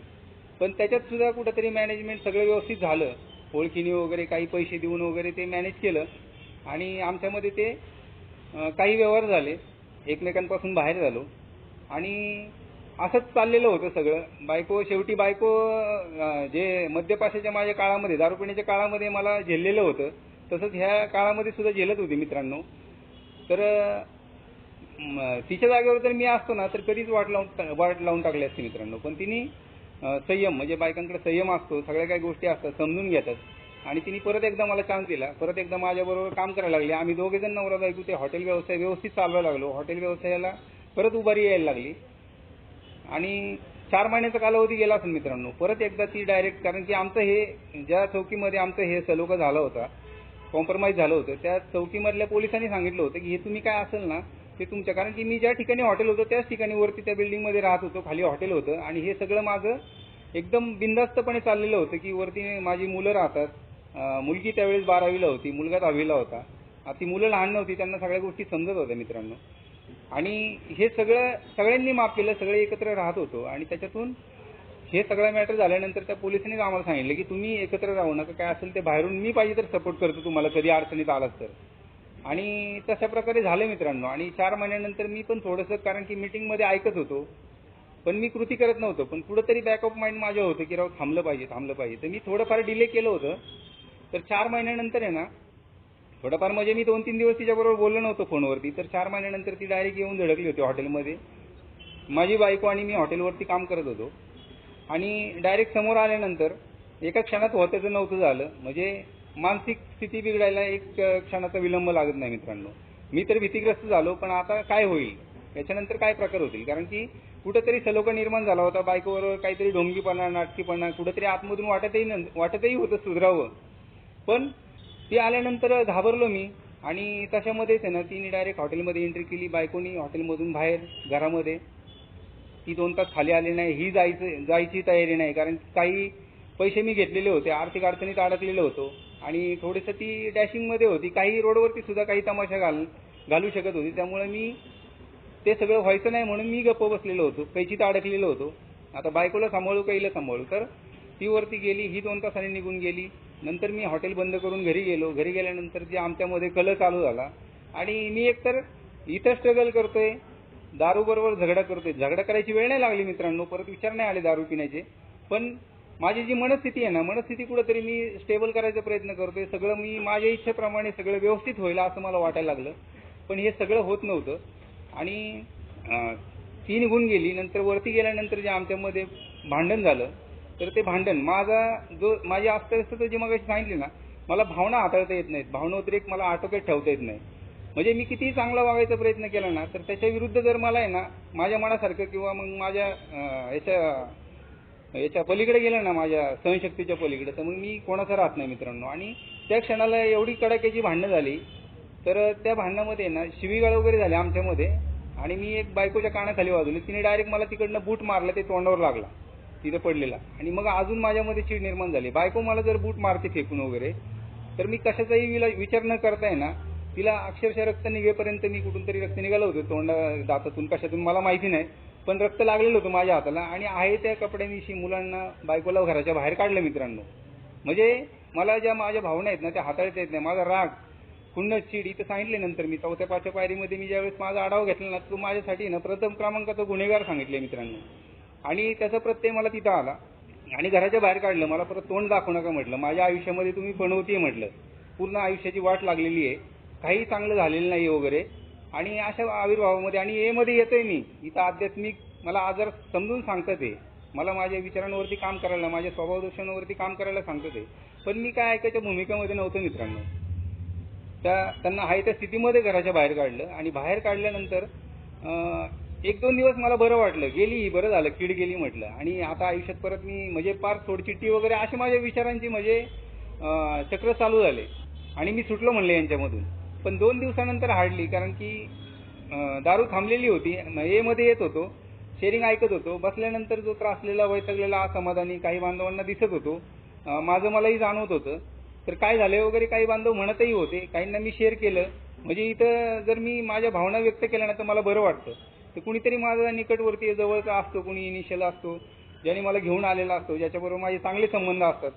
पण त्याच्यात सुद्धा कुठेतरी मॅनेजमेंट सगळं व्यवस्थित झालं, ओळखीने वगैरे काही पैसे देऊन वगैरे ते मॅनेज केलं, आणि आमच्यामध्ये ते काही व्यवहार झाले, एकमेकांपासून बाहेर झालो, आणि असंच चाललेलं होतं सगळं. शेवटी बायको जे मद्यपाशाच्या माझ्या काळामध्ये, दारू पिण्याच्या काळामध्ये मला झेललेलं होतं, तसंच ह्या काळामध्ये सुद्धा झेलत होती मित्रांनो. तर तिच्या जागेवर जर मी असतो ना तर कधीच वाट लावून टाकली असते मित्रांनो. पण तिने संयम, म्हणजे बायकांकडे संयम असतो, सगळ्या काही गोष्टी असतात, समजून घेतात, आणि तिने परत एकदा मला चान्स दिला. परत एकदा माझ्याबरोबर काम करायला लागले. आम्ही दोघेजण नवरा बायको ते हॉटेल व्यवसाय व्यवस्थित चालवायला लागलो. हॉटेल व्यवसायाला परत उभारी यायला लागली, आणि 4 महिन्याचा कालावधी गेला असेल मित्रांनो. परत एकदा ती डायरेक्ट, कारण की आमचं हे ज्या चौकीमध्ये आमचं हे सलोखा झाला होता, कॉम्प्रोमाइज झालं होतं, त्या चौकीमधल्या पोलिसांनी सांगितलं होतं की हे तुम्ही काय असेल ना ते तुमच्या, कारण की मी ज्या ठिकाणी हॉटेल होतं त्याच ठिकाणी वरती त्या बिल्डिंगमध्ये राहत होतो, खाली हॉटेल होतं, आणि हे सगळं माझं एकदम बिनधास्तपणे चाललेलं होतं की वरती माझी मुलं राहतात. मुलगी त्यावेळेस 12वीला होती, मुलगा 10वीला होता. ती मुलं लहान नव्हती, त्यांना सगळ्या गोष्टी समजत होत्या मित्रांनो. आणि हे सगळ्यांनी माफ केलं, सगळे एकत्र राहत होतो. आणि त्याच्यातून हे सगळं मॅटर झाल्यानंतर त्या पोलिसांनीच आम्हाला सांगितलं की तुम्ही एकत्र राहू नका, काय असेल ते बाहेरून मी पाहिजे तर सपोर्ट करतो तुम्हाला, कधी अडचणीत आलाच तर. आणि तशा प्रकारे झालं मित्रांनो. आणि 4 महिन्यानंतर मी पण थोडंसं, कारण की मीटिंगमध्ये ऐकत होतो पण मी कृती करत नव्हतो, पण कुठंतरी बॅक ऑफ माइंड माझं होतं की राव थांबलं पाहिजे. तर मी थोडंफार डिले केलं होतं. तर 4 महिन्यानंतर आहे ना, थोडंफार म्हणजे मी 2-3 दिवस तिच्याबरोबर बोललो नव्हतो फोनवरती. तर 4 महिन्यानंतर ती डायरेक्ट येऊन धडकली होती हॉटेलमध्ये. माझी बायको आणि मी हॉटेलवरती काम करत होतो आणि डायरेक्ट समोर आल्यानंतर एका क्षणात होत्याचं नव्हतं झालं. म्हणजे मानसिक स्थिती बिघडायला एक क्षणाचा विलंब लागत नाही मित्रांनो. मी तर भीतीग्रस्त झालो, पण आता काय होईल, याच्यानंतर काय प्रकार होतील, कारण की कुठंतरी सलोखा निर्माण झाला होता. बायकोबरोबर काहीतरी ढोंगीपणा, नाटकीपणा कुठंतरी आतमधून वाटतही होतं सुधरावं. पण ती आल्यानंतर घाबरलो मी. आणि तशामध्येच आहे ना, तिने डायरेक्ट हॉटेलमध्ये एंट्री केली. बायकोनी हॉटेलमधून बाहेर घरामध्ये. ती 2 तास खाली आली नाही. ही जायची तयारी नाही, कारण काही पैसे मी घेतलेले होते. आर्थिक अडचणीत अडकलेलो होतो आणि थोडंसं ती डॅशिंगमध्ये होती. काही रोडवरती सुद्धा काही तमाशा घालू शकत होती. त्यामुळे मी ते सगळं व्हायचं नाही म्हणून मी गप्प बसलेलो होतो, कैचीत अडकलेलो होतो. आता बायकोला सांभाळू का हिला सांभाळू. तर ती वरती गेली, ही 2 तासांनी निघून गेली. नंतर मी हॉटेल बंद करून घरी गेलो. घरी गेल्यानंतर जे आमच्यामध्ये कलह चालू झाला आणि मी एकतर इथं स्ट्रगल करतोय, दारूबरोबर झगडा करतोय. झगडा करायची वेळ नाही लागली मित्रांनो, परत विचार नाही आले दारू पिण्याचे. पण माझी जी मनस्थिती आहे ना, मनस्थिती कुठंतरी मी स्टेबल करायचा प्रयत्न करतोय. सगळं मी माझ्या इच्छेप्रमाणे सगळं व्यवस्थित होईल असं मला वाटायला लागलं, पण हे सगळं होत नव्हतं. आणि ती निघून गेली. नंतर वरती गेल्यानंतर जे आमच्यामध्ये भांडण झालं, तर ते भांडण माझी अस्वस्थता जी मगाशी सांगितली ना, मला भावना हाताळता येत नाहीत. भावनोद्रेक मला आटोक्यात ठेवता येत नाही. म्हणजे मी कितीही चांगला वागायचा प्रयत्न केला ना, तर त्याच्या विरुद्ध जर मला आहे ना, माझ्या मनासारखं किंवा मग माझ्या याच्या पलीकडे गेलं ना, माझ्या सहनशक्तीच्या पलीकडे, तर मग मी कोणाचा राहत नाही मित्रांनो. आणि त्या क्षणाला एवढी कडाक्याची भांडणं झाली. तर त्या भांडणामध्ये ना शिवीगाळ वगैरे झाले आमच्यामध्ये. आणि मी एक बायकोच्या कानाखाली वाजवली. तिने डायरेक्ट मला तिकडनं बूट मारलं, ते तोंडावर लागला तिथं पडलेला. आणि मग अजून माझ्यामध्ये चीड निर्माण झाली. बायको मला जर बूट मारते फेकून वगैरे, तर मी कशाचाही विचार न करताय ना, तिला अक्षरशः रक्त निघेपर्यंत, मी कुठून तरी रक्त निघालं होतं दातातून कशातून मला माहिती नाही, पण रक्त लागलेलं होतं माझ्या हाताला. आणि आहे त्या कपड्यांविषयी मुलांना, बायकोला घराच्या बाहेर काढलं मित्रांनो. म्हणजे मला ज्या माझ्या भावना आहेत ना, त्या हाताळता येत नाही. माझा राग, खुन्नस, चीड इथं सांगितले. नंतर मी 4-5 पायरीमध्ये मी ज्यावेळेस माझा आढावा घेतला ना, तो माझ्यासाठी ना प्रथम क्रमांकाचा गुन्हेगार सांगितले मित्रांनो. आणि त्याचा प्रत्यय मला तिथं आला आणि घराच्या बाहेर काढलं. मला परत तोंड दाखवू नका म्हटलं. माझ्या आयुष्यामध्ये तुम्ही पणवतीये म्हटलं. पूर्ण आयुष्याची वाट लागलेली आहे, काही चांगलं झालेलं नाही वगैरे. आणि अशा आविर्भावामध्ये आणि एमध्ये येतोय मी इथं. आध्यात्मिक मला आजार समजून सांगतात ते, मला माझ्या विचारांवरती काम करायला, माझ्या स्वभाव दोषांवरती काम करायला सांगतात ते. पण मी काय ऐकायच्या भूमिकेमध्ये नव्हतं मित्रांनो. त्यांना आहे त्या स्थितीमध्ये घराच्या बाहेर काढलं. आणि बाहेर काढल्यानंतर 1-2 दिवस मला बरं वाटलं. गेली, बरं झालं, कीड गेली म्हटलं. आणि आता आयुष्यात परत मी म्हणजे फार सोडचिट्टी वगैरे असे माझ्या विचारांची म्हणजे चक्र चालू झाले. आणि मी सुटलो म्हणले यांच्यामधून. पण 2 दिवसानंतर हार्डली, कारण की दारू थांबलेली होती. मध्ये येत होतो, शेअरिंग ऐकत होतो. बसल्यानंतर जो त्रासलेला, वैतागलेला, असमाधानी काही बांधवांना दिसत होतो. माझं मलाही जाणवत होतं. तर काय झाले वगैरे काही बांधव म्हणतही होते. काहींना मी शेअर केलं. म्हणजे इथं जर मी माझ्या भावना व्यक्त केल्या ना, तर मला बरं वाटतं. तर कुणीतरी माझा निकटवर्ती जवळचा असतो, कुणी इनिशियल असतो, ज्याने मला घेऊन आलेला असतो, ज्याच्याबरोबर माझे चांगले संबंध असतात,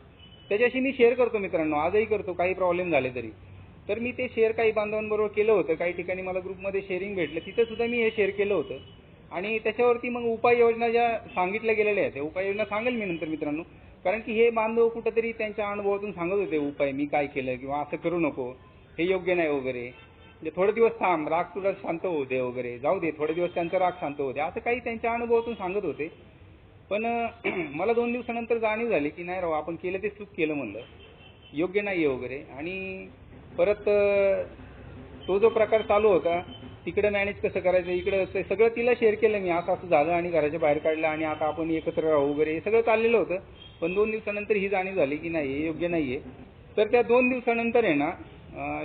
त्याच्याशी मी शेअर करतो मित्रांनो. आजही करतो, काही प्रॉब्लेम झाले तरी. तर मी ते शेअर काही बांधवांबरोबर केलं होतं. काही ठिकाणी मला ग्रुपमध्ये शेअरिंग भेटलं, तिथं सुद्धा मी हे शेअर केलं होतं. आणि त्याच्यावरती मग उपाययोजना ज्या सांगितल्या गेलेल्या आहेत, त्या उपाययोजना सांगेल मी नंतर मित्रांनो. कारण की हे बांधव कुठंतरी त्यांच्या अनुभवातून सांगत होते उपाय, मी काय केलं किंवा असं करू नको, हे योग्य नाही वगैरे. म्हणजे थोडे दिवस थांब, राग तुला शांत होऊ दे वगैरे, जाऊ दे थोडे दिवस त्यांचा राग शांत होऊ दे, असं काही त्यांच्या अनुभवातून सांगत होते. पण मला 2 दिवसानंतर जाणीव झाली की नाही राव, आपण केलं ते चूक केलं म्हणलं, योग्य नाही आहे वगैरे. आणि परत तो जो प्रकार चालू होता, तिकडे मॅनेज कसं करायचं, इकडे सगळं तिला शेअर केलं मी, असं असं झालं आणि घराच्या बाहेर काढलं आणि आता आपण एकत्र राहू वगैरे, हे सगळं चाललेलं होतं. पण 2 दिवसानंतर ही जाणीव झाली की नाही, हे योग्य नाही आहे. तर त्या 2 दिवसानंतर आहे ना,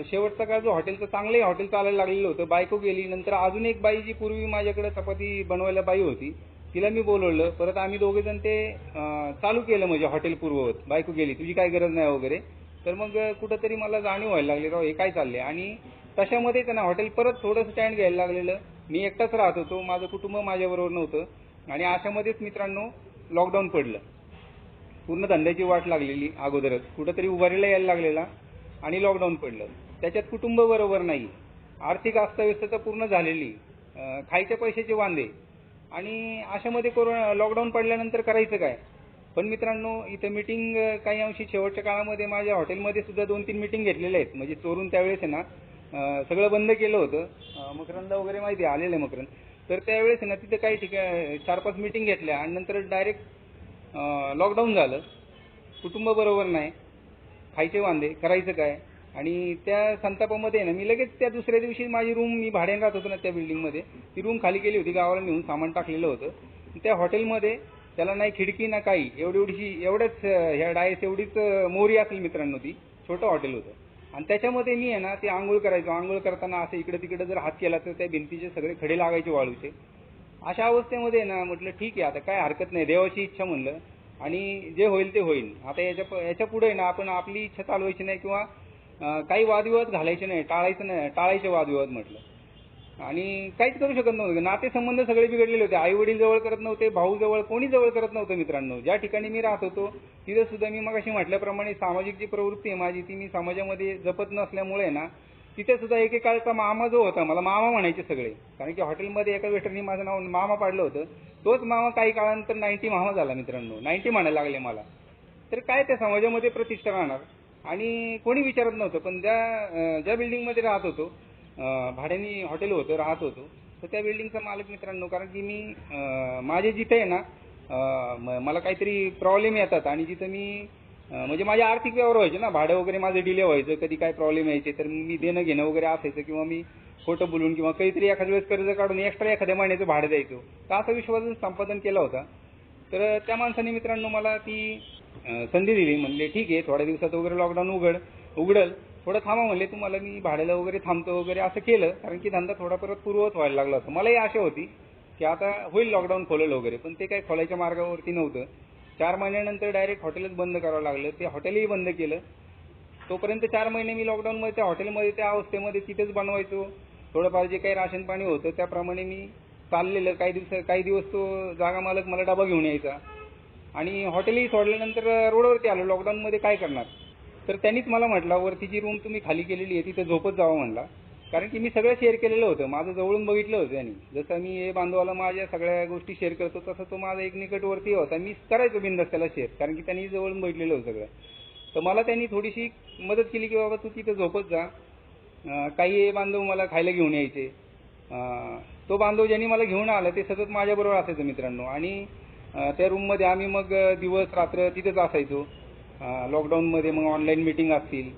शेवटचा काय जो हॉटेलचं चांगलंही हॉटेल चालायला लागलेलं होतं, बायको गेली. नंतर अजून एक बाई, जी पूर्वी माझ्याकडे चपाती बनवायला बाई होती, तिला मी बोलवलं. परत आम्ही दोघेजण ते चालू केलं, म्हणजे हॉटेल पूर्ववत. बायको गेली, तुझी काय गरज नाही वगैरे. तर मग कुठंतरी मला जाणीव व्हायला लागली, राव हे काय चाललंय. आणि तशामध्ये त्यांना हॉटेल परत थोडंसं स्टँड घ्यायला लागलेलं. मी एकटाच राहत होतो, माझं कुटुंब माझ्याबरोबर नव्हतं. आणि अशामध्येच मित्रांनो लॉकडाऊन पडलं. पूर्ण धंद्याची वाट लागलेली अगोदरच, कुठंतरी उभारीला यायला लागलेला आणि लॉकडाऊन पडलं. त्याच्यात कुटुंब बरोबर नाही, आर्थिक अस्ताव्यस्तता पूर्ण झालेली, खायच्या पैशाचे वांदे, आणि अशामध्ये लॉकडाऊन पडल्यानंतर करायचं काय? पण मित्रांनो, इथं मीटिंग काही अंशी शेवटच्या काळामध्ये माझ्या हॉटेलमध्ये सुद्धा 2-3 मीटिंग घेतलेल्या आहेत. म्हणजे चोरून त्यावेळेस आहे ना सगळं बंद केलं होतं. मकरंद वगैरे माहिती आहे, आलेलं आहे मकरंद. तर त्यावेळेस आहे ना तिथे काही ठिकाणी 4-5 मीटिंग घेतल्या आणि नंतर डायरेक्ट लॉकडाऊन झालं. कुटुंब बरोबर नाही, खायचे वांदे, करायचं काय? आणि त्या संतापामध्ये ना मी लगेच त्या दुसऱ्या दिवशी माझी रूम, मी भाड्याने राहत होतो ना त्या बिल्डिंगमध्ये, ती रूम खाली केली होती. गावाला नेऊन सामान टाकलेलं होतं. त्या हॉटेलमध्ये त्याला नाही खिडकी ना काही, एवढ्याच ह्या डायस एवढीच मोरी असेल मित्रांनो, ती छोटं हॉटेल होतं. आणि त्याच्यामध्ये मी आहे ना ते आंघोळ करायचो. आंघोळ करताना असं इकडे तिकडे जर हात केला तर त्या भिंतीचे सगळे खडे लागायचे वाळूचे. अशा अवस्थेमध्ये ना म्हटलं ठीक आहे, आता काय हरकत नाही, देवाची इच्छा म्हणलं, आणि जे होईल ते होईल. आता याच्या पुढे ना आपण आपली इच्छा चालवायची नाही किंवा काही वादविवाद घालायचे नाही, टाळायचे वादविवाद म्हटलं. आणि काहीच करू शकत नव्हतं. नातेसंबंध सगळे बिघडलेले होते. आई वडील जवळ करत नव्हते, भाऊ जवळ, कोणी जवळ करत नव्हतं मित्रांनो. ज्या ठिकाणी मी राहत होतो तिथं सुद्धा मी मगाशी म्हटल्याप्रमाणे सामाजिक जी प्रवृत्ती आहे माझी, ती मी समाजामध्ये जपत नसल्यामुळे ना तिथे सुद्धा एकेकाळचा मामा जो होता, मला मामा म्हणायचे सगळे, कारण की हॉटेलमध्ये एका वेटरनी माझं नाव मामा पाडलं होतं. तोच मामा काही काळानंतर 90 मामा झाला मित्रांनो. 90 म्हणायला लागले मला. तर काय त्या समाजामध्ये प्रतिष्ठा राहणार? आणि कोणी विचारत नव्हतं. पण ज्या बिल्डिंगमध्ये राहत होतो, भाड्याने हॉटेल होतं, राहत होतो, तर त्या बिल्डिंगचा मालक मित्रांनो, कारण की मी माझे जिथे आहे ना मला काहीतरी प्रॉब्लेम येतात आणि जिथं मी म्हणजे माझे आर्थिक व्यवहार व्हायचे ना, भाडं वगैरे माझं डिले व्हायचं, कधी काय प्रॉब्लेम यायचे, तर मी देणं घेणं वगैरे असायचं, किंवा मी खोटं बोलून किंवा काहीतरी एखाद्या वेळेस कर्ज काढून एक्स्ट्रा एखाद्या महिन्याचं भाडं द्यायचो. तर असा विश्वास संपादन केला होता. तर त्या माणसाने मित्रांनो मला ती संधी दिली. म्हणले ठीक आहे, थोड्या दिवसात वगैरे लॉकडाऊन उघडल, थोडं थांबा म्हणले, तुम्हाला मी भाड्याला वगैरे थांबतो वगैरे. असं केलं, कारण की धंदा थोडा परत पूर्ववत व्हायला लागला होता. मलाही आशा होती की आता होईल लॉकडाऊन खोलेल वगैरे, पण ते काही खोलायच्या मार्गावरती नव्हतं. 4 महिन्यानंतर डायरेक्ट हॉटेलच बंद करावं लागलं. ते हॉटेलही बंद केलं. तोपर्यंत 4 महिने मी लॉकडाऊनमध्ये त्या हॉटेलमध्ये त्या अवस्थेमध्ये तिथेच बनवायचो. थोडंफार जे काही राशन पाणी होतं त्याप्रमाणे मी चाललेलं. काही दिवस तो जागा मालक मला डबा घेऊन यायचा, आणि हॉटेलही सोडल्यानंतर रोडवरती आलो. लॉकडाऊनमध्ये काय करणार? तर त्यांनीच मला म्हटलं, वरती जी रूम तुम्ही खाली केलेली आहे तिथे झोपत जावं म्हणला. कारण की मी सगळं शेअर केलेलं होतं, माझं जवळून बघितलं होतं त्यांनी. जसं मी हे बांधवाला माझ्या सगळ्या गोष्टी शेअर करतो, तसं तो माझा एक निकटवर्ती होता. मी करायचो बिनधास्त त्याला शेअर, कारण की त्यांनी जवळून बघितलेलं होतं सगळं. तर मला त्यांनी थोडीशी मदत केली की बाबा तू तिथे झोपत जा. काही बांधव मला खायला घेऊन यायचे. तो बांधव ज्यांनी मला घेऊन आला ते सतत माझ्याबरोबर असायचं मित्रांनो. आणि त्या रूममध्ये आम्ही मग दिवस रात्र तिथेच असायचो. लॉकडाऊनमध्ये मग ऑनलाईन मीटिंग असतील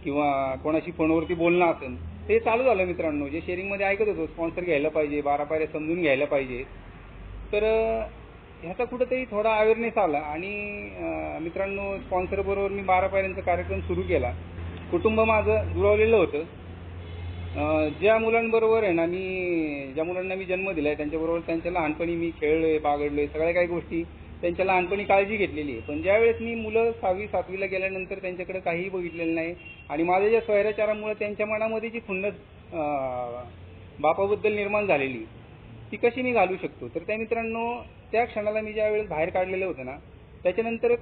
किंवा कोणाशी फोनवरती बोलणं असेल, ते चालू झालं मित्रांनो. जे शेअरिंगमध्ये ऐकत होतो, स्पॉन्सर घ्यायला पाहिजे, 12 पायऱ्या समजून घ्यायला पाहिजे. तर ह्याचा कुठंतरी थोडा अवेअरनेस आला. आणि मित्रांनो, स्पॉन्सरबरोबर मी 12 पायऱ्यांचा कार्यक्रम सुरू केला. कुटुंब माझं दुरावलेलं होतं. ज्या मुलांबरोबर आहे ना ज्या मुलांना मी जन्म दिला आहे त्यांच्याबरोबर त्यांच्या लहानपणी मी खेळलोय, बागडलोय, सगळ्या काही गोष्टी त्यांच्या लहानपणी काळजी घेतलेली आहे. पण ज्यावेळेस मी मुलं 6वी 7वीला गेल्यानंतर त्यांच्याकडे काहीही बघितलेलं नाही, आणि माझ्या ज्या स्वैराचारामुळे त्यांच्या मनामध्ये जी खुन्नस बापाबद्दल निर्माण झालेली, ती कशी मी घालू शकतो? तर त्या मित्रांनो, त्या क्षणाला मी ज्यावेळेस बाहेर काढलेलं होतं ना, त्याच्यानंतर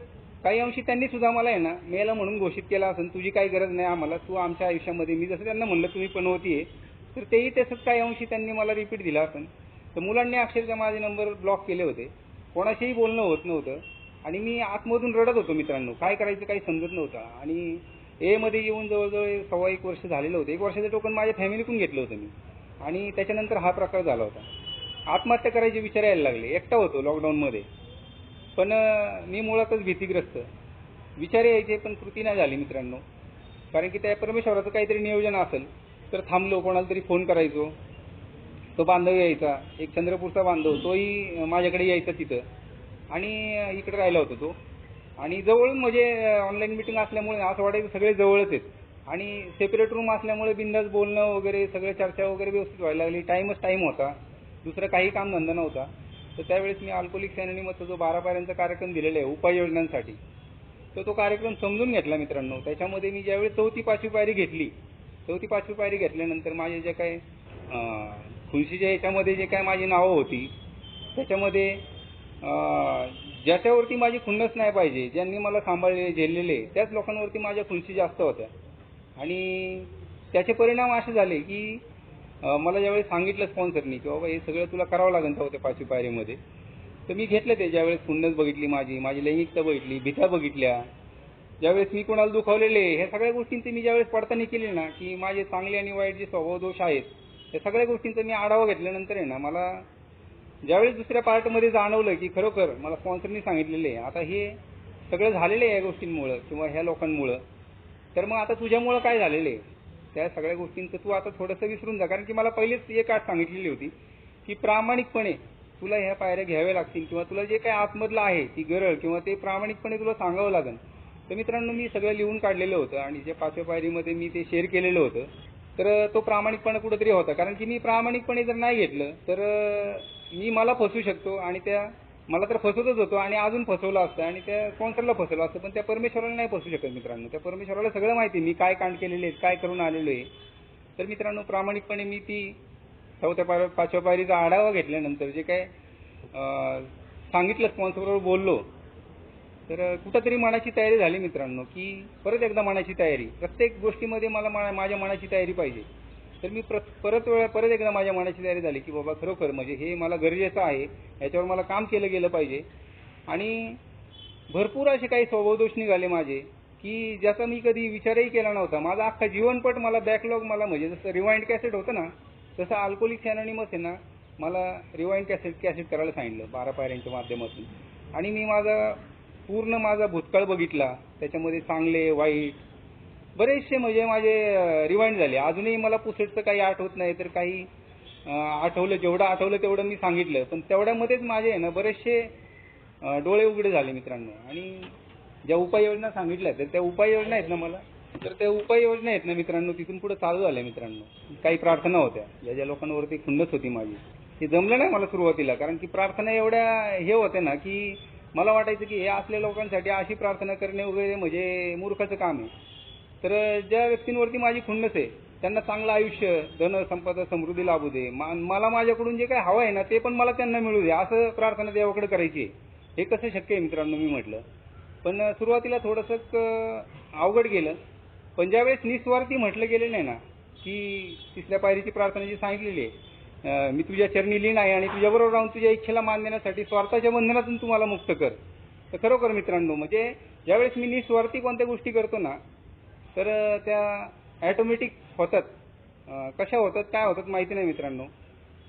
काही अंशी त्यांनी सुद्धा मला आहे ना मेला म्हणून घोषित केला असेल, तुझी काही गरज नाही आम्हाला, तू आमच्या आयुष्यामध्ये. मी जसं त्यांना म्हणलं तुम्ही पनवती आहे, तर तेही तसंच काही अंशी त्यांनी मला रिपीट दिला असेल. तर मुलांनी अक्षरशः माझे नंबर ब्लॉक केले होते, कोणाशीही बोलणं होत नव्हतं, आणि मी आतमधून रडत होतो मित्रांनो. काय करायचं काही समजत नव्हतं. आणि मध्ये येऊन जवळजवळ 1.25 वर्ष झालेलं होतं. 1 वर्षाचं टोकन माझ्या फॅमिलीतून घेतलं होतं मी, आणि त्याच्यानंतर हा प्रकार झाला होता. आत्महत्या करायचे विचार यायला लागले. एकटा होतो लॉकडाऊनमध्ये, पण मी मुळातच भीतीग्रस्त. विचार यायचे पण कृती नाही झाली मित्रांनो. कारण की त्या परमेश्वराचं काहीतरी नियोजन असेल. तर थांबलो, कोणाला तरी फोन करायचो, तो बांधव यायचा, एक चंद्रपूरचा बांधव, तोही माझ्याकडे यायचा तिथं, आणि इकडे राहिला होता तो. आणि जवळून म्हणजे ऑनलाईन मिटिंग असल्यामुळे असं वाटायचं सगळे जवळच आहेत, आणि सेपरेट रूम असल्यामुळे बिंदास बोलणं वगैरे, सगळं चर्चा वगैरे व्यवस्थित व्हायला लागली. टाईमच टाईम होता, दुसरं काही कामधंदा नव्हता. तर त्यावेळेस मी अल्कोहोलिक्स अनोनिमसचा जो 12 पायऱ्यांचा कार्यक्रम दिलेला आहे उपाययोजनांसाठी, तर तो कार्यक्रम समजून घेतला मित्रांनो. त्याच्यामध्ये मी ज्यावेळेस 4थी-5वी पायरी घेतली, 4थी-5वी पायरी घेतल्यानंतर माझे जे काय खुर्शीच्या याच्यामध्ये जे काय माझी नावं होती, त्याच्यामध्ये ज्याच्यावरती माझी खुन्नस नाही पाहिजे, ज्यांनी मला सांभाळले झेललेले, त्याच लोकांवरती माझ्या खुर्शी जास्त होत्या. आणि त्याचे परिणाम असे झाले की मला ज्यावेळेस सांगितलं स्पॉन्सरनी की बाबा हे सगळं तुला करावं लागेल त्या 5वी पायरीमध्ये, तर मी घेतलं ते. ज्यावेळेस खुन्नस बघितली, माझी लैंगिकता बघितली, भीता बघितल्या, ज्यावेळेस मी कोणाला दुखावलेले, ह्या सगळ्या गोष्टींची मी ज्यावेळेस पडताळणी केली ना, की माझे चांगले आणि वाईट जे स्वभाव दोष आहेत, त्या सगळ्या गोष्टींचा मी आढावा घेतल्यानंतर आहे ना, मला ज्यावेळेस दुसऱ्या पार्टमध्ये जाणवलं की खरोखर मला स्पॉन्सरनी सांगितलेले आता हे सगळं झालेलं आहे या गोष्टींमुळं किंवा ह्या लोकांमुळं, तर मग आता तुझ्यामुळं काय झालेलं आहे त्या सगळ्या गोष्टींचं तू आता थोडंसं विसरून जा. कारण की मला पहिलेच एक आठ सांगितलेली होती की प्रामाणिकपणे तुला ह्या पायऱ्या घ्याव्या लागतील किंवा तुला जे काय आतमधलं आहे ती गरज किंवा ते प्रामाणिकपणे तुला सांगावं लागेल. तर मित्रांनो, मी सगळं लिहून काढलेलं होतं आणि जे 5व्या पायरीमध्ये मी ते शेअर केलेलं होतं. तर तो प्रामाणिकपणा कुठेतरी होता, कारण की मी प्रामाणिकपणे जर नाही घेतलं तर मी मला फसवू शकतो आणि मला तर फसवतच होतो आणि अजून फसवलं असतं आणि त्या स्पॉन्सरला फसवलं असतं, पण त्या परमेश्वराला नाही फसवू शकत मित्रांनो. त्या परमेश्वराला सगळं माहिती मी काय कांड केलेले आहेत, काय करून आलेलो आहे. तर मित्रांनो, प्रामाणिकपणे मी ती 5व्या पायरीचा आढावा घेतल्यानंतर जे काय सांगितलं, स्पॉन्सरबरोबर बोललो, तर कुठंतरी मनाची तयारी झाली मित्रांनो, की परत एकदा मनाची तयारी. प्रत्येक गोष्टीमध्ये मला माझ्या मनाची तयारी पाहिजे. तर मी परत एकदा माझ्या मनाची तयारी झाली की बाबा खरोखर म्हणजे हे मला गरजेचं आहे, याच्यावर मला काम केलं गेलं पाहिजे. आणि भरपूर असे काही स्वभावदोष निघाले माझे की ज्याचा मी कधी विचारही केला नव्हता. माझा अख्खा जीवनपट मला बॅकलॉग, मला म्हणजे जसं रिवाइंड कॅसेट होतं ना, तसं अल्कोहोलिक्स अनोनिमस आहे ना, मला रिवाइंड कॅसेट करायला सांगितलं 12 पायऱ्यांच्या माध्यमातून. आणि मी पूर्ण माझा भूतकाळ बघितला, त्याच्यामध्ये चांगले वाईट बरेचसे म्हणजे माझे रिवाइंड झाले. अजूनही मला पुसटचं काही आठवत नाही, तर काही आठवलं, जेवढं आठवलं तेवढं मी सांगितलं. पण तेवढ्यामध्येच माझे ना बरेचसे डोळे उघडे झाले मित्रांनो. आणि ज्या उपाययोजना सांगितल्या तर त्या उपाययोजना आहेत ना त्या उपाययोजना आहेत ना मित्रांनो, तिथून पुढे चालू झाल्या मित्रांनो. काही प्रार्थना होत्या ज्या लोकांवरती खुन्नस होती माझी, ते जमलं नाही मला सुरुवातीला, कारण की प्रार्थना एवढ्या हे होत्या ना की मला वाटायचं की हे असल्या लोकांसाठी अशी प्रार्थना करणे वगैरे म्हणजे मूर्खाचं काम आहे. तर ज्या व्यक्तींवरती माझी खुन्नस आहे त्यांना चांगलं आयुष्य, धन संपदा समृद्धी लाभू दे, मला माझ्याकडून जे काही हवं आहे ना ते पण मला त्यांना मिळू दे, असं प्रार्थना देवाकडे करायची. हे कसं शक्य आहे मित्रांनो, मी म्हटलं. पण सुरुवातीला थोडंसं अवघड गेलं. पण ज्यावेळेस निस्वार्थी म्हटलं गेलं नाही ना, की तिसऱ्या पायरीची प्रार्थना जी सांगितलेली आहे, मी तुझ्या चरणी लीन आहे आणि तुझ्याबरोबर राहून तुझ्या इच्छेला मान देण्यासाठी स्वार्थाच्या बंधनातून तुम्हाला मुक्त कर. तर खरोखर मित्रांनो, म्हणजे ज्यावेळेस मी निस्वार्थी कोणत्या गोष्टी करतो ना, तर त्या ॲटोमॅटिक होतात. कशा होतात, काय होतात माहिती नाही मित्रांनो.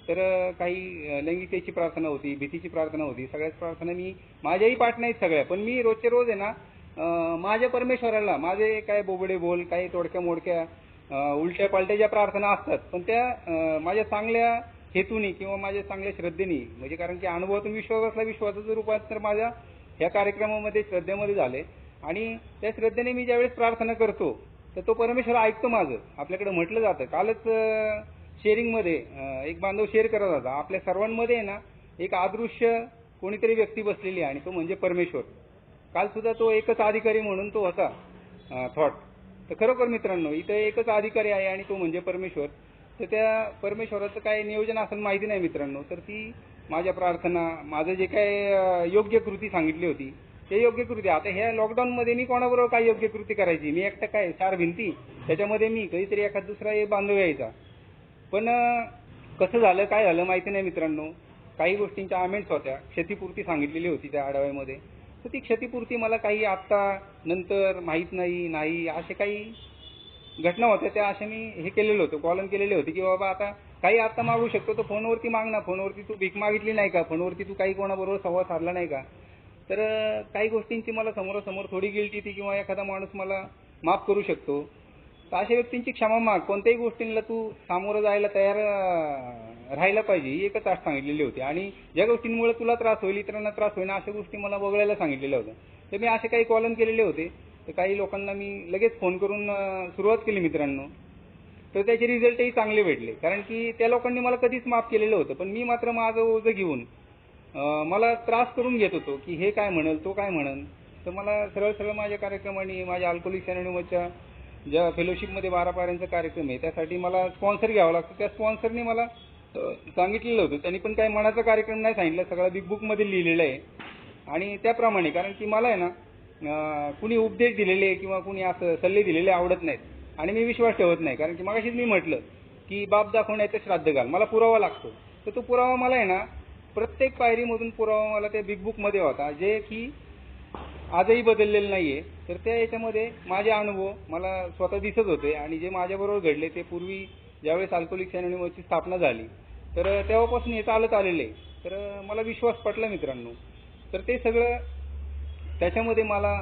तर काही लैंगिकतेची प्रार्थना होती, भीतीची प्रार्थना होती, सगळ्याच प्रार्थना मी माझ्याही पाठ नाहीत सगळ्या, पण मी रोजच्या रोज आहे ना माझ्या परमेश्वराला माझे काय बोबडे बोल, काही तोडक्या मोडक्या उलट्या पालट्या ज्या प्रार्थना असतात, पण त्या माझ्या चांगल्या हेतूनी किंवा माझ्या चांगल्या श्रद्धेनी, म्हणजे कारण की अनुभवातून विश्वास असला, विश्वासाचं रूपांतर माझ्या ह्या कार्यक्रमामध्ये श्रद्धेमध्ये झाले. आणि त्या श्रद्धेने मी ज्यावेळेस प्रार्थना करतो तर तो परमेश्वर ऐकतो माझं. आपल्याकडे म्हटलं जातं, कालच शेअरिंगमध्ये एक बांधव शेअर करत होता, आपल्या सर्वांमध्ये आहे ना एक अदृश्य कोणीतरी व्यक्ती बसलेली आहे आणि तो म्हणजे परमेश्वर. काल सुद्धा तो एकच अधिकारी म्हणून तो होता थॉट. तर खरोखर मित्रांनो, इथं एकच अधिकारी आहे आणि तो म्हणजे परमेश्वर. तर त्या परमेश्वराचं काय नियोजन असेल माहिती नाही मित्रांनो. तर ती माझ्या प्रार्थना, माझं जे काय योग्य कृती सांगितली होती ते योग्य कृती. आता ह्या लॉकडाऊनमध्ये मी कोणाबरोबर काय योग्य कृती करायची, मी एकटं काय 4 भिंती, त्याच्यामध्ये मी काहीतरी एखाद दुसरा बांधव यायचा. पण कसं झालं, काय झालं माहिती नाही मित्रांनो. काही गोष्टींच्या आमेंट्स होत्या, क्षतिपूर्ती सांगितलेली होती त्या आढाव्यामध्ये. तर ती क्षतिपूर्ती मला काही आत्ता नंतर माहीत नाही असे काही घटना होत्या, त्या असे मी हे केलेलं होतं, कॉलन केलेले होते की बाबा आता काही आत्ता मागू शकतो तर फोनवरती माग ना, फोनवरती तू भीक मागितली नाही का, फोनवरती तू काही कोणाबरोबर संवाद साधला नाही का. तर काही गोष्टींची मला समोरासमोर थोडी गिल्ट येते किंवा एखादा माणूस मला माफ करू शकतो. तर अशा व्यक्तींची क्षमा माग. कोणत्याही गोष्टींना तू सामोरं जायला तयार राहायला पाहिजे, ही एकच आठ सांगितलेली होती. आणि ज्या गोष्टींमुळे तुला त्रास होईल, इतरांना त्रास होईल अशा गोष्टी मला वगळायला सांगितलेल्या होत्या. तर मी असे काही कॉलम केलेले होते. तर काही लोकांना मी लगेच फोन करून सुरुवात केली मित्रांनो. तर त्याचे रिझल्टही चांगले भेटले, कारण की त्या लोकांनी मला कधीच माफ केलेलं होतं, पण मी मात्र माझं ओझं घेऊन मला त्रास करून घेत होतो की हे काय म्हणेल, तो काय म्हणेल. तर मला सरळ माझ्या कार्यक्रमाने, माझ्या अल्कोहोलिक्स अनोनिमसच्या ज्या फेलोशिपमध्ये 12 पायऱ्यांचा कार्यक्रम आहे त्यासाठी मला स्पॉन्सर घ्यावं लागतं. त्या स्पॉन्सरने मला सांगितलेलं होतं, त्यांनी पण काही मनाचा कार्यक्रम नाही सांगितलं, सगळं बिग बुकमध्ये लिहिलेलं आहे. आणि त्याप्रमाणे, कारण की मला आहे ना कुणी उपदेश दिलेले किंवा कुणी असं सल्ले दिलेले आवडत नाहीत. आणि मी विश्वास ठेवत नाही, कारण की मगाशीच मी म्हटलं की बाप दाखवण्याचं श्राद्ध घाल, मला पुरावा लागतो. तर तो पुरावा मला आहे ना प्रत्येक पायरीमधून पुरावा मला त्या बिग बुकमध्ये होता, जे की आजही बदललेलं नाही आहे. तर त्या याच्यामध्ये माझे अनुभव मला स्वतः दिसत होते आणि जे माझ्याबरोबर घडले ते पूर्वी ज्यावेळेस अल्कोहोलिक्स अनोनिमसची स्थापना झाली तर तेव्हापासून हे चालत आलेलं आहे. तर मला विश्वास पटला मित्रांनो. तर ते सगळं त्याच्यामध्ये मला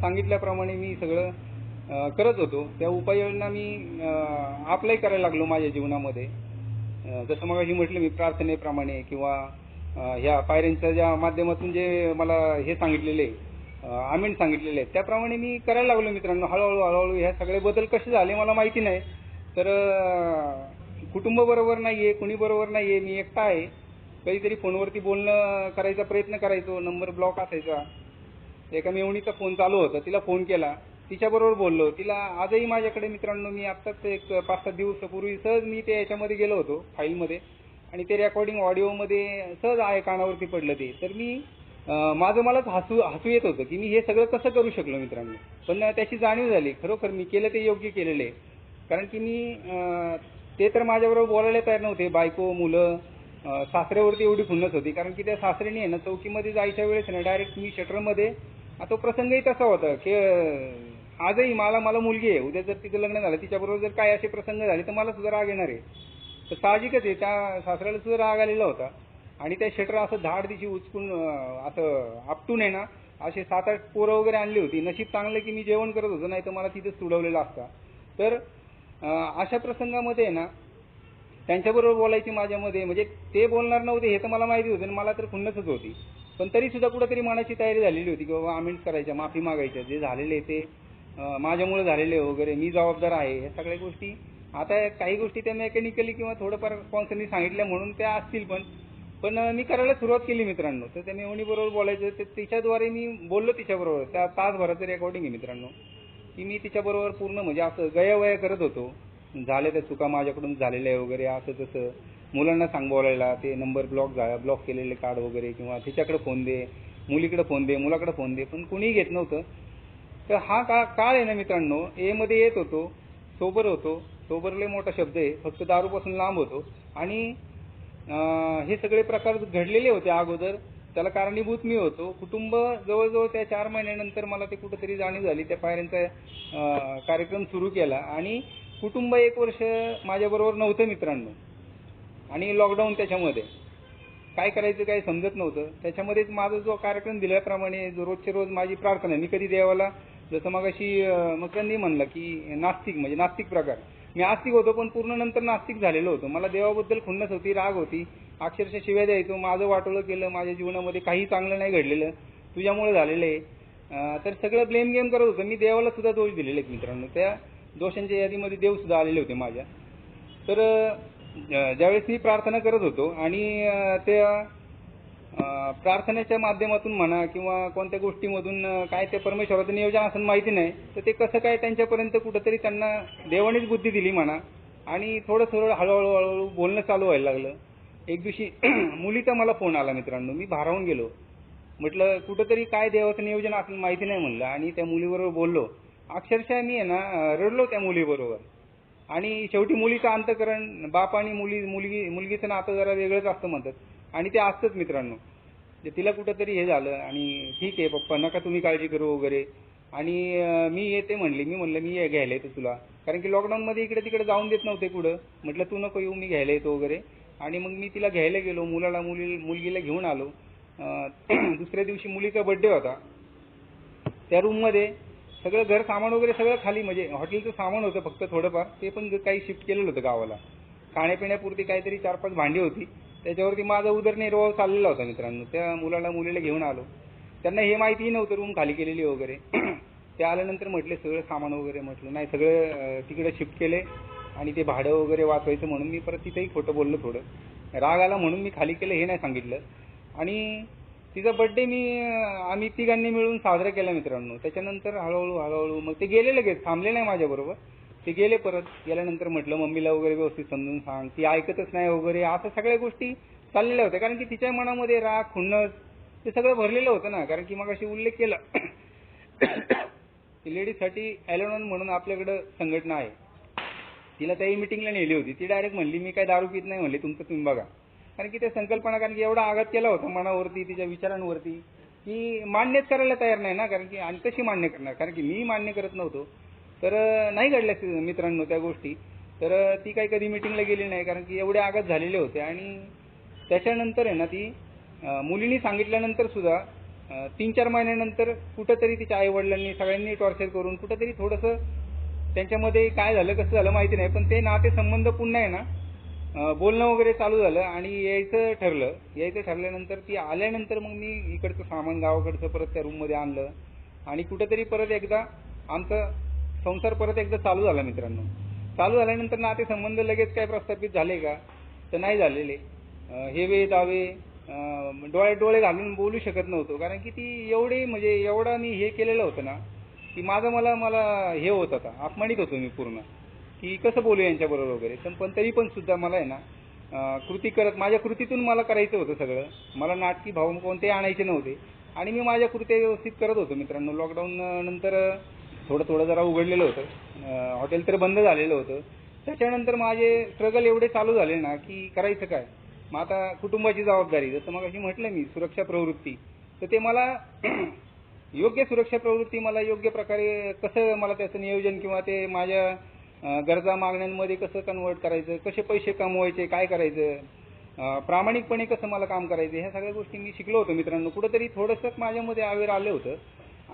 सांगितल्याप्रमाणे मी सगळं करत होतो. त्या उपाययोजना मी अप्लाय करायला लागलो माझ्या जीवनामध्ये. जसं मगाशी म्हटलं मी प्रार्थनेप्रमाणे किंवा ह्या पायऱ्यांच्या ज्या माध्यमातून जे मला हे सांगितलेले आमेन सांगितलेले आहेत त्याप्रमाणे मी करायला लागलो मित्रांनो. हळूहळू ह्या सगळे बदल कसे झाले मला माहिती नाही. तर कुटुंब बरोबर नाही आहे, कुणी बरोबर नाही आहे, मी एकटा आहे. कधीतरी फोनवरती बोलणं करायचा प्रयत्न करायचो, नंबर ब्लॉक असायचा. एका मेवणीचा फोन चालू होता, तिला फोन केला, तिच्याबरोबर बोललो. तिला आजही माझ्याकडे मित्रांनो, मी आत्ताच एक 5-7 दिवसापूर्वी सहज मी ते याच्यामध्ये गेलो होतो फाईलमध्ये आणि ते रेकॉर्डिंग ऑडिओमध्ये सहज आहे कानावरती पडलं ते. तर मी माझं मलाच हसू येत होतं की मी हे सगळं कसं करू शकलो मित्रांनो. पण त्याची जाणीव झाली खरोखर मी केलं ते योग्य केलेलं आहे. कारण की मी ते तर माझ्याबरोबर बोलायला तयार नव्हते. बायको, मुलं, सासऱ्यावरती एवढी खुन्नस होती, कारण की त्या सासऱ्याने आहे ना चौकीमध्ये जायच्या वेळेस ना डायरेक्ट मी शटरमध्ये तो प्रसंगही तसा होता की आजही मला मुलगी आहे, उद्या जर तिचं लग्न झालं तिच्याबरोबर जर काय असे प्रसंग झाले तर मला सुद्धा राग येणार आहे. तर साहजिकच आहे त्या सासऱ्याला सुद्धा राग आलेला होता आणि त्या शटर असं धाड दिशी उचकून असं आपटून आहे ना असे 7-8 पोरं वगैरे आणली होती. नशीब चांगलं की मी जेवण करत होतो, नाही तर मला तिथंच तुडवलेला असता. तर अशा प्रसंगामध्ये आहे ना त्यांच्याबरोबर बोलायची माझ्यामध्ये, म्हणजे ते बोलणार नव्हते हे तर मला माहिती होतं आणि मला तर खुन्नसच होती. पण तरी सुद्धा कुठेतरी मनाची तयारी झालेली होती की बाबा आमेंट्स करायच्या, माफी मागायच्या, जे झालेले ते माझ्यामुळे झालेले वगैरे, मी जबाबदार आहे. ह्या सगळ्या गोष्टी आता काही गोष्टी त्या मेकॅनिकली किंवा थोडंफार स्पॉन्सरनी सांगितल्या म्हणून त्या असतील, पण मी करायला सुरुवात केली मित्रांनो. तर त्या मेवणीबरोबर बोलायचं, तर तिच्याद्वारे मी बोललो तिच्याबरोबर. त्या तासभराचं रेकॉर्डिंग आहे मित्रांनो, की मी तिच्याबरोबर पूर्ण म्हणजे असं गयावया करत होतो. झाल्या त्या चुका माझ्याकडून झालेल्या आहे वगैरे, असं तसं मुलांना सांग बोलायला, ते नंबर ब्लॉक केलेले कार्ड वगैरे, किंवा तिच्याकडे फोन दे, मुलीकडे फोन दे, मुलाकडे फोन दे, पण कुणीही घेत नव्हतं. तर हा काळ आहे ना मित्रांनो, मध्ये येत होतो, सोबर होतो. सोबर लय मोठा शब्द आहे, फक्त दारूपासून लांब होतो. आणि हे सगळे प्रकार घडलेले होते अगोदर, त्याला कारणीभूत मी होतो. कुटुंब जवळजवळ त्या 4 महिन्यानंतर मला ते कुठंतरी जाणीव झाली. त्या पायऱ्यांचा कार्यक्रम सुरू केला आणि कुटुंब 1 वर्ष माझ्याबरोबर नव्हतं मित्रांनो. आणि लॉकडाऊन, त्याच्यामध्ये काय करायचं काही समजत नव्हतं. त्याच्यामध्येच माझा जो कार्यक्रम दिल्याप्रमाणे जो रोजचे रोज माझी प्रार्थना, मी कधी देवाला, जसं मगाशी मकरंदी म्हणलं की नास्तिक प्रकार, मी आस्तिक होतो पण पूर्ण नंतर नास्तिक झालेलो होतो. मला देवाबद्दल खुन्नस होती, राग होती, अक्षरशः शिव्या द्यायचो, माझं वाटोळं केलं, माझ्या जीवनामध्ये काही चांगलं नाही घडलेलं, तुझ्यामुळे झालेलं आहे. तर सगळं ब्लेम गेम करत होतं. मी देवाला सुद्धा दोष दिलेले आहेत मित्रांनो. त्या दोषांच्या यादीमध्ये देव सुद्धा आलेले होते माझ्या. तर ज्यावेळेस मी प्रार्थना करत होतो आणि त्या प्रार्थनेच्या माध्यमातून म्हणा किंवा कोणत्या गोष्टीमधून काय ते परमेश्वराचं नियोजन असं माहिती नाही, तर ते कसं काय त्यांच्यापर्यंत कुठंतरी त्यांना देवानेच बुद्धी दिली म्हणा. आणि थोडं हळूहळू बोलणं चालू व्हायला लागलं. एक दिवशी मुलीचा मला फोन आला मित्रांनो. मी भारावून गेलो. म्हटलं कुठंतरी काय देवाचं नियोजन असेल माहिती नाही म्हणलं, आणि त्या मुलीबरोबर बोललो. अक्षरशः मी आहे ना रडलो त्या मुलीबरोबर. आणि शेवटी मुलीचं अंतःकरण, बाप आणि मुलगीचं नातं जरा वेगळंच असतं म्हणतात, आणि ते असतंच मित्रांनो. तिला कुठंतरी हे झालं आणि ठीक आहे पप्पा, नका तुम्ही काळजी करू वगैरे. आणि मी येते म्हणली. मी म्हणलं मी घ्यायला येतो तुला, कारण की लॉकडाऊनमध्ये इकडे तिकडे जाऊन देत नव्हते कुठं. म्हटलं तू नको येऊ, मी घ्यायला येतो वगैरे. आणि मग मी तिला घ्यायला गेलो, मुलगीला घेऊन आलो. दुसऱ्या दिवशी मुलीचा बर्थडे होता. त्या रूममध्ये सगळं घर सामान वगैरे सगळं खाली, म्हणजे हॉटेलचं सामान होतं फक्त थोडंफार, ते पण काही शिफ्ट केलेलं होतं गावाला. खाण्यापिण्यापुरती काहीतरी 4-5 भांडी होती, त्याच्यावरती माझा उदरनिर्वाह चाललेला होता मित्रांनो. त्या मुलीला घेऊन आलो. त्यांना हे माहितीही नव्हतं रूम खाली केलेली वगैरे. ते आल्यानंतर म्हटले सगळं सामान वगैरे, म्हटलं नाही सगळं तिकडे शिफ्ट केले, आणि ते भाडं वगैरे वाचवायचं म्हणून मी परत तिथेही खोटं बोललो. थोडं राग आला म्हणून मी खाली केलं हे नाही सांगितलं. आणि तिचा बर्थडे आम्ही तिघांनी मिळून साजरा केला मित्रांनो. त्याच्यानंतर हळूहळू मग ते गेले, लगेच थांबले नाही माझ्याबरोबर. ते गेले. परत गेल्यानंतर म्हटलं मम्मीला वगैरे व्यवस्थित समजून सांग, ती ऐकतच नाही वगैरे, असं सगळ्या गोष्टी चाललेल्या होत्या. कारण की तिच्या मनामध्ये राग, खुन्नस ते सगळं भरलेलं होतं ना. कारण की मग अशी उल्लेख केला की लेडीजसाठी ॲलोनॉन म्हणून आपल्याकडं संघटना आहे. तिला त्याही मीटिंगला नेली होती. ती डायरेक्ट म्हणली मी काय दारू पित नाही म्हणली, तुमचं तुम्ही बघा. कारण की ते संकल्पना, कारण की एवढा आघात केला होता मनावरती, तिच्या विचारांवरती, की मान्यच करायला तयार नाही ना. कारण की आणि कशी मान्य करणार, कारण की मी मान्य करत नव्हतो. तर नाही घडल्या मित्रांनो त्या गोष्टी. तर ती काही कधी मीटिंगला गेली नाही, कारण की एवढे आघात झालेले होते. आणि त्याच्यानंतर आहे ना ती मुलींनी सांगितल्यानंतर सुद्धा 3-4 महिन्यानंतर कुठंतरी तिच्या आईवडिलांनी सगळ्यांनी टॉर्चर करून कुठंतरी थोडंसं त्यांच्यामध्ये काय झालं कसं झालं माहिती नाही, पण ते नातेसंबंध पुन्हा आहे ना बोलणं वगैरे चालू झालं आणि यायचं ठरलं. यायचं ठरल्यानंतर ती आल्यानंतर मग मी इकडचं सामान गावाकडचं परत त्या रूममध्ये आणलं आणि कुठंतरी परत एकदा आमचा संसार परत एकदा चालू झाला मित्रांनो. चालू झाल्यानंतर नातेसंबंध लगेच काय प्रस्थापित झाले का, तर नाही झालेले. हेवे दावे डोळ्यात डोळे घालून बोलू शकत नव्हतो, कारण की ती एवढी म्हणजे एवढा मी हे केलेलं होतं ना की मला हे होत होता, अपमानित होतो मी पूर्ण, की कसं बोलू यांच्याबरोबर वगैरे. पण तरी पण सुद्धा मला आहे ना कृती करत माझ्या कृतीतून मला करायचं होतं सगळं. मला नाटकी भाव कोणते आणायचे नव्हते आणि मी माझ्या कृत्या व्यवस्थित करत होतो मित्रांनो. लॉकडाऊन नंतर थोडं जरा उघडलेलं होतं, हॉटेल तर बंद झालेलं होतं. त्याच्यानंतर माझे स्ट्रगल एवढे चालू झाले ना की करायचं काय. मग आता कुटुंबाची जबाबदारी, जसं मग अशी म्हटलं मी सुरक्षा प्रवृत्ती, तर ते मला योग्य सुरक्षा प्रवृत्ती मला योग्य प्रकारे कसं मला त्याचं नियोजन किंवा ते माझ्या गरजा मागण्यांमध्ये कसं कन्वर्ट करायचं, कसे पैसे कमवायचे, काय करायचं, प्रामाणिकपणे कसं मला काम करायचं, ह्या सगळ्या गोष्टी मी शिकलो होतो मित्रांनो. कुठंतरी थोडंसं माझ्यामध्ये आवेर आलं होतं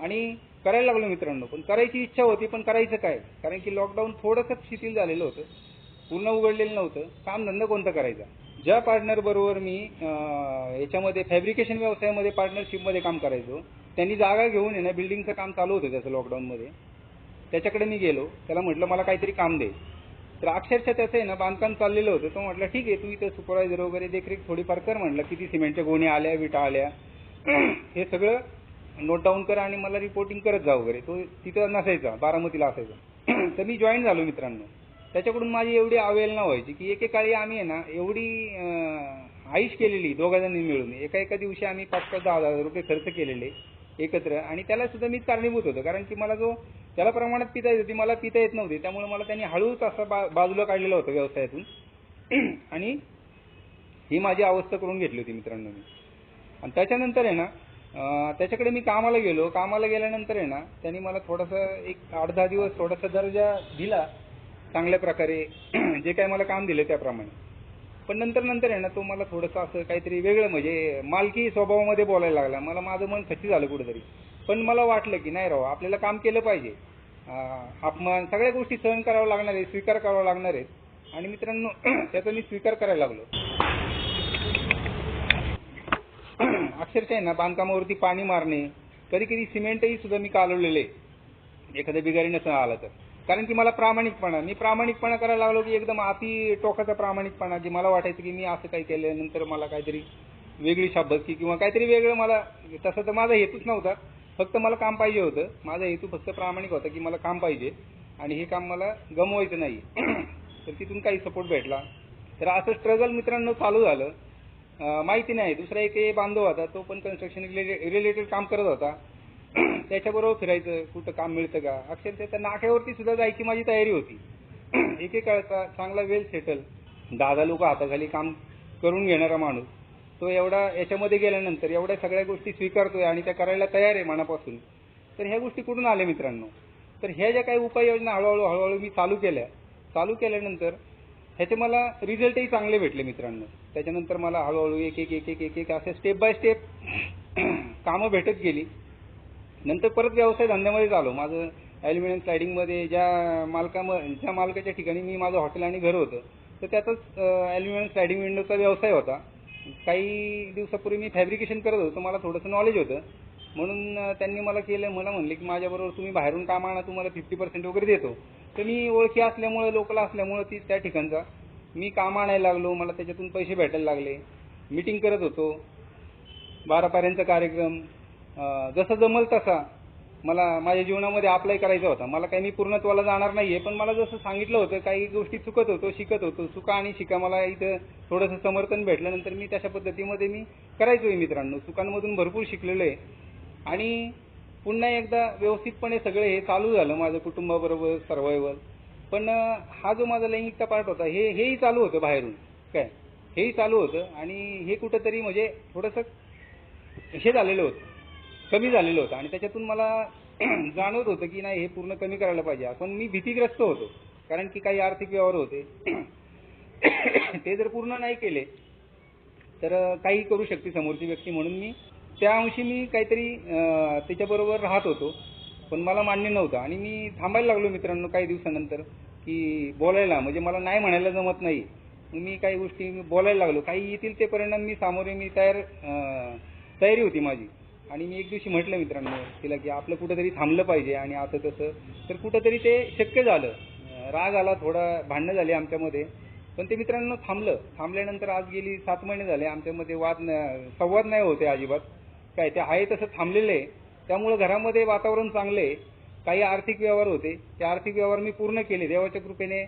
आणि करायला लागलो मित्रांनो. पण करायची इच्छा होती, पण करायचं काय, कारण की लॉकडाऊन थोडंसं शिथिल झालेलं होतं, पूर्ण उघडलेलं नव्हतं. कामधंदा कोणता करायचा. ज्या पार्टनरबरोबर मी याच्यामध्ये फॅब्रिकेशन व्यवसायामध्ये पार्टनरशिपमध्ये काम करायचो, त्यांनी जागा घेऊन आहे ना बिल्डिंगचं काम चालू होतं त्याचं लॉकडाऊनमध्ये. त्याच्याकडे मी गेलो, त्याला म्हटलं मला काहीतरी काम दे. तर अक्षरशः त्याचं आहे ना बांधकाम चाललेलं होतं. तो म्हटलं ठीक आहे, तू इथं सुपरवायझर वगैरे देखरेख थोडीफार कर. म्हटलं किती सिमेंटच्या गोण्या आल्या, विटा आल्या, हे सगळं नोट डाऊन कर आणि मला रिपोर्टिंग करत जा वगैरे. तो तिथं नसायचा, बारामतीला असायचा. तर मी जॉईन झालो मित्रांनो. त्याच्याकडून माझी एवढी अवहेलना व्हायची की एकेकाळी आम्ही आहे ना एवढी आईश केलेली दोघांनी मिळून. एका दिवशी आम्ही 5,000-10,000 रुपये खर्च केलेले एकत्र. आणि त्याला सुद्धा मीच कारणीभूत होतो, कारण की मला त्याला प्रमाणात पिता येत होती, मला पिता येत नव्हती. त्यामुळे मला त्यांनी हळूच असं बाजूला काढलेलं होतं व्यवसायातून. आणि ही माझी अवस्था करून घेतली होती मित्रांनो मी. आणि त्याच्यानंतर आहे ना त्याच्याकडे मी कामाला गेलो. कामाला गेल्यानंतर आहे ना त्यांनी मला थोडंसं एक 8-10 दिवस थोडासा दर्जा दिला चांगल्या प्रकारे, जे काय मला काम दिलं त्याप्रमाणे. पण नंतर आहे ना तो मला थोडंसं असं काहीतरी वेगळं म्हणजे मालकी स्वभावामध्ये बोलायला लागला. माझं मन खच्ची झालं कुठेतरी. पण मला वाटलं की नाही राव, आपल्याला काम केलं पाहिजे. अपमान सगळ्या गोष्टी सहन करावं लागणार आहे, स्वीकार करावं लागणार आहे. आणि मित्रांनो त्याचा मी स्वीकार करायला लागलो. अक्षरशः आहे ना बांधकामावरती पाणी मारणे, कधी सिमेंटही सुद्धा मी कालवलेले एखाद्या बिगारी नसं आला तर. कारण की मला प्रामाणिकपणा करायला लागलो की एकदम अति टोकाचा प्रामाणिकपणा, की मला वाटायचं की मी असं काही केलं नंतर मला काहीतरी वेगळी शाब्बासकी किंवा काहीतरी वेगळं मला. तसं तर माझा हेतूच नव्हता, फक्त मला काम पाहिजे होतं. माझा हेतू फक्त प्रामाणिक होता की मला काम पाहिजे आणि हे काम मला गमवायचं नाही. तर तिथून काही सपोर्ट भेटला. तर असं स्ट्रगल मित्रांनो चालू झालं. माहिती नाही, दुसरा एक बांधव होता, तो पण कन्स्ट्रक्शन रिलेटेड काम करत होता. त्याच्याबरोबर फिरायचं, कुठं काम मिळतं का. अक्षरशः त्या नाक्यावरती सुद्धा जायची माझी तयारी होती. एकेकाळचा चांगला वेल सेटल 10 लोक हाताखाली काम करून घेणारा माणूस, तो एवढा याच्यामध्ये गेल्यानंतर एवढ्या सगळ्या गोष्टी स्वीकारतोय आणि त्या करायला तयार आहे मनापासून. तर ह्या गोष्टी कुठून आल्या मित्रांनो. तर ह्या ज्या काही उपाययोजना हळूहळू मी चालू केल्यानंतर ह्याचे मला रिझल्टही चांगले भेटले मित्रांनो. त्याच्यानंतर मला हळूहळू एक असे स्टेप बाय स्टेप कामं भेटत गेली. नंतर परत व्यवसाय धंद्यामध्ये आलो. माझं ॲल्युमिनियम स्लायडिंगमध्ये ज्या मालकाच्या ठिकाणी मी माझं हॉटेल आणि घर होतं, तर त्यातच ॲल्युमिनियम स्लायडिंग विंडोचा व्यवसाय होता. काही दिवसापूर्वी मी फॅब्रिकेशन करत होतो, मला थोडंसं नॉलेज होतं. म्हणून त्यांनी मला म्हणले की माझ्याबरोबर तुम्ही बाहेरून काम आणा, तुम्हाला 50% वगैरे देतो. तर मी ओळखी असल्यामुळे, लोकल असल्यामुळे त्या ठिकाणचा मी काम आणायला लागलो. मला त्याच्यातून पैसे भेटायला लागले. मीटिंग करत होतो, 12 पाऱ्यांचा कार्यक्रम, जसं जमल तसा मला माझ्या जीवनामध्ये अप्लाय करायचा होता. मला काही मी पूर्णत्वाला जाणार नाहीये, पण मला जसं सांगितलं होतं काही गोष्टी चुकत होतो, शिकत होतो. चुका आणि शिका मला इथं थोडंसं समर्थन भेटल्यानंतर मी तशा पद्धतीमध्ये मी करायचोय मित्रांनो. चुकांमधून भरपूर शिकलेलो आहे. आणि पुन्हा एकदा व्यवस्थितपणे सगळे हे चालू झालं माझं कुटुंबाबरोबर सर्वायवल. पण हा जो माझा लैंगिकता पार्ट होता हेही चालू होतं बाहेरून, काय हेही चालू होतं आणि हे कुठंतरी म्हणजे थोडंसं हे झालेलं होतं, कमी झालेलं होतं आणि त्याच्यातून मला जाणवत होतं की नाही हे पूर्ण कमी करायला पाहिजे. पण मी भीतीग्रस्त होतो कारण की काही आर्थिक व्यवहार होते ते जर पूर्ण नाही केले तर काही करू शकते समोरची व्यक्ती, म्हणून मी त्या अंशी मी काहीतरी त्याच्याबरोबर राहत होतो. पण मला मान्य नव्हतं आणि मी थांबायला लागलो मित्रांनो काही दिवसानंतर की बोलायला, म्हणजे मला नाही म्हणायला जमत नाही. मी काही गोष्टी बोलायला लागलो, काही येतील ते परिणाम मी सामोरे मी तयारी होती माझी. आणि मी एक दिवशी म्हटलं मित्रांनो तिला की आपलं कुठंतरी थांबलं पाहिजे आणि असं तसं. तर कुठंतरी ते शक्य झालं. राग आला, थोडा भांडणं झाली आमच्यामध्ये, पण ते मित्रांनो थांबल्यानंतर आज गेली 7 महिने झाले आमच्यामध्ये संवाद नाही होते अजिबात. काय ते आहे तसं थांबलेलं आहे. त्यामुळं घरामध्ये वातावरण चांगलं आहे. काही आर्थिक व्यवहार होते, ते आर्थिक व्यवहार मी पूर्ण केले देवाच्या कृपेने.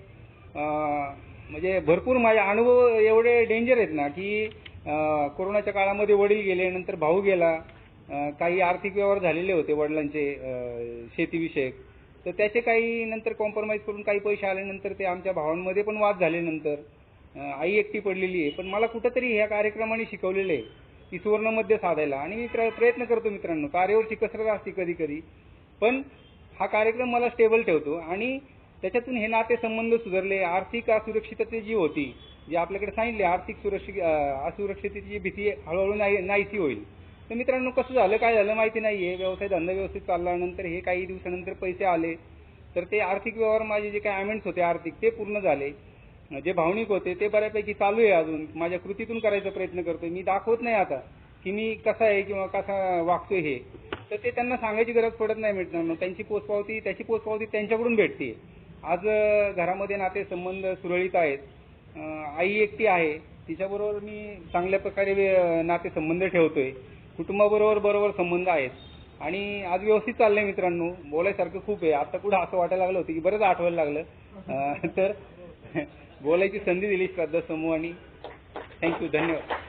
म्हणजे भरपूर माझे अनुभव एवढे डेंजर आहेत ना की कोरोनाच्या काळामध्ये वडील गेले, नंतर भाऊ गेला, काही आर्थिक व्यवहार झालेले होते वडिलांचे शेतीविषयक, तर त्याचे काही नंतर कॉम्प्रोमाइज करून काही पैसे आल्यानंतर ते आमच्या भावांमध्ये पण वाद झाले. नंतर आई एकटी पडलेली आहे. पण मला कुठंतरी ह्या कार्यक्रमाने शिकवलेलं आहे की सुवर्णमध्य साधायला, आणि मी प्रयत्न करतो मित्रांनो. कार्यावरची कसरत असते कधी कधी, पण हा कार्यक्रम मला स्टेबल ठेवतो आणि त्याच्यातून हे नातेसंबंध सुधारले. आर्थिक असुरक्षितता जी होती, जी आपल्याकडे सांगितली आर्थिक असुरक्षिततेची भीती हळूहळू नाहीशी होईल. तर मित्रांनो कसं झालं काय झालं माहिती नाही आहे. व्यवसाय धंदा व्यवस्थित चालल्यानंतर हे काही दिवसानंतर पैसे आले, तर ते आर्थिक व्यवहार माझे जे काही अमेंट्स होते आर्थिक ते पूर्ण झाले. जे भावनिक होते ते बऱ्यापैकी चालू आहे. अजून माझ्या कृतीतून करायचा प्रयत्न करतोय. मी दाखवत नाही आता की मी कसा आहे किंवा कसा वागतोय हे, तर ते त्यांना सांगायची गरज पडत नाही मित्रांनो. त्याची पोचपावती त्यांच्याकडून भेटते. आज घरामध्ये नातेसंबंध सुरळीत आहेत. आई एकटी आहे, तिच्याबरोबर मी चांगल्या प्रकारे नातेसंबंध ठेवतोय. कुटुंबाबरोबर संबंध आहेत आणि आज व्यवस्थित चाललंय मित्रांनो. बोलायसारखं खूप आहे. आता कुठं असं वाटायला लागलं होतं की बरंच आठवायला लागलं तर बोलायची संधी दिली श्रद्धा समूहाने. थँक्यू, धन्यवाद.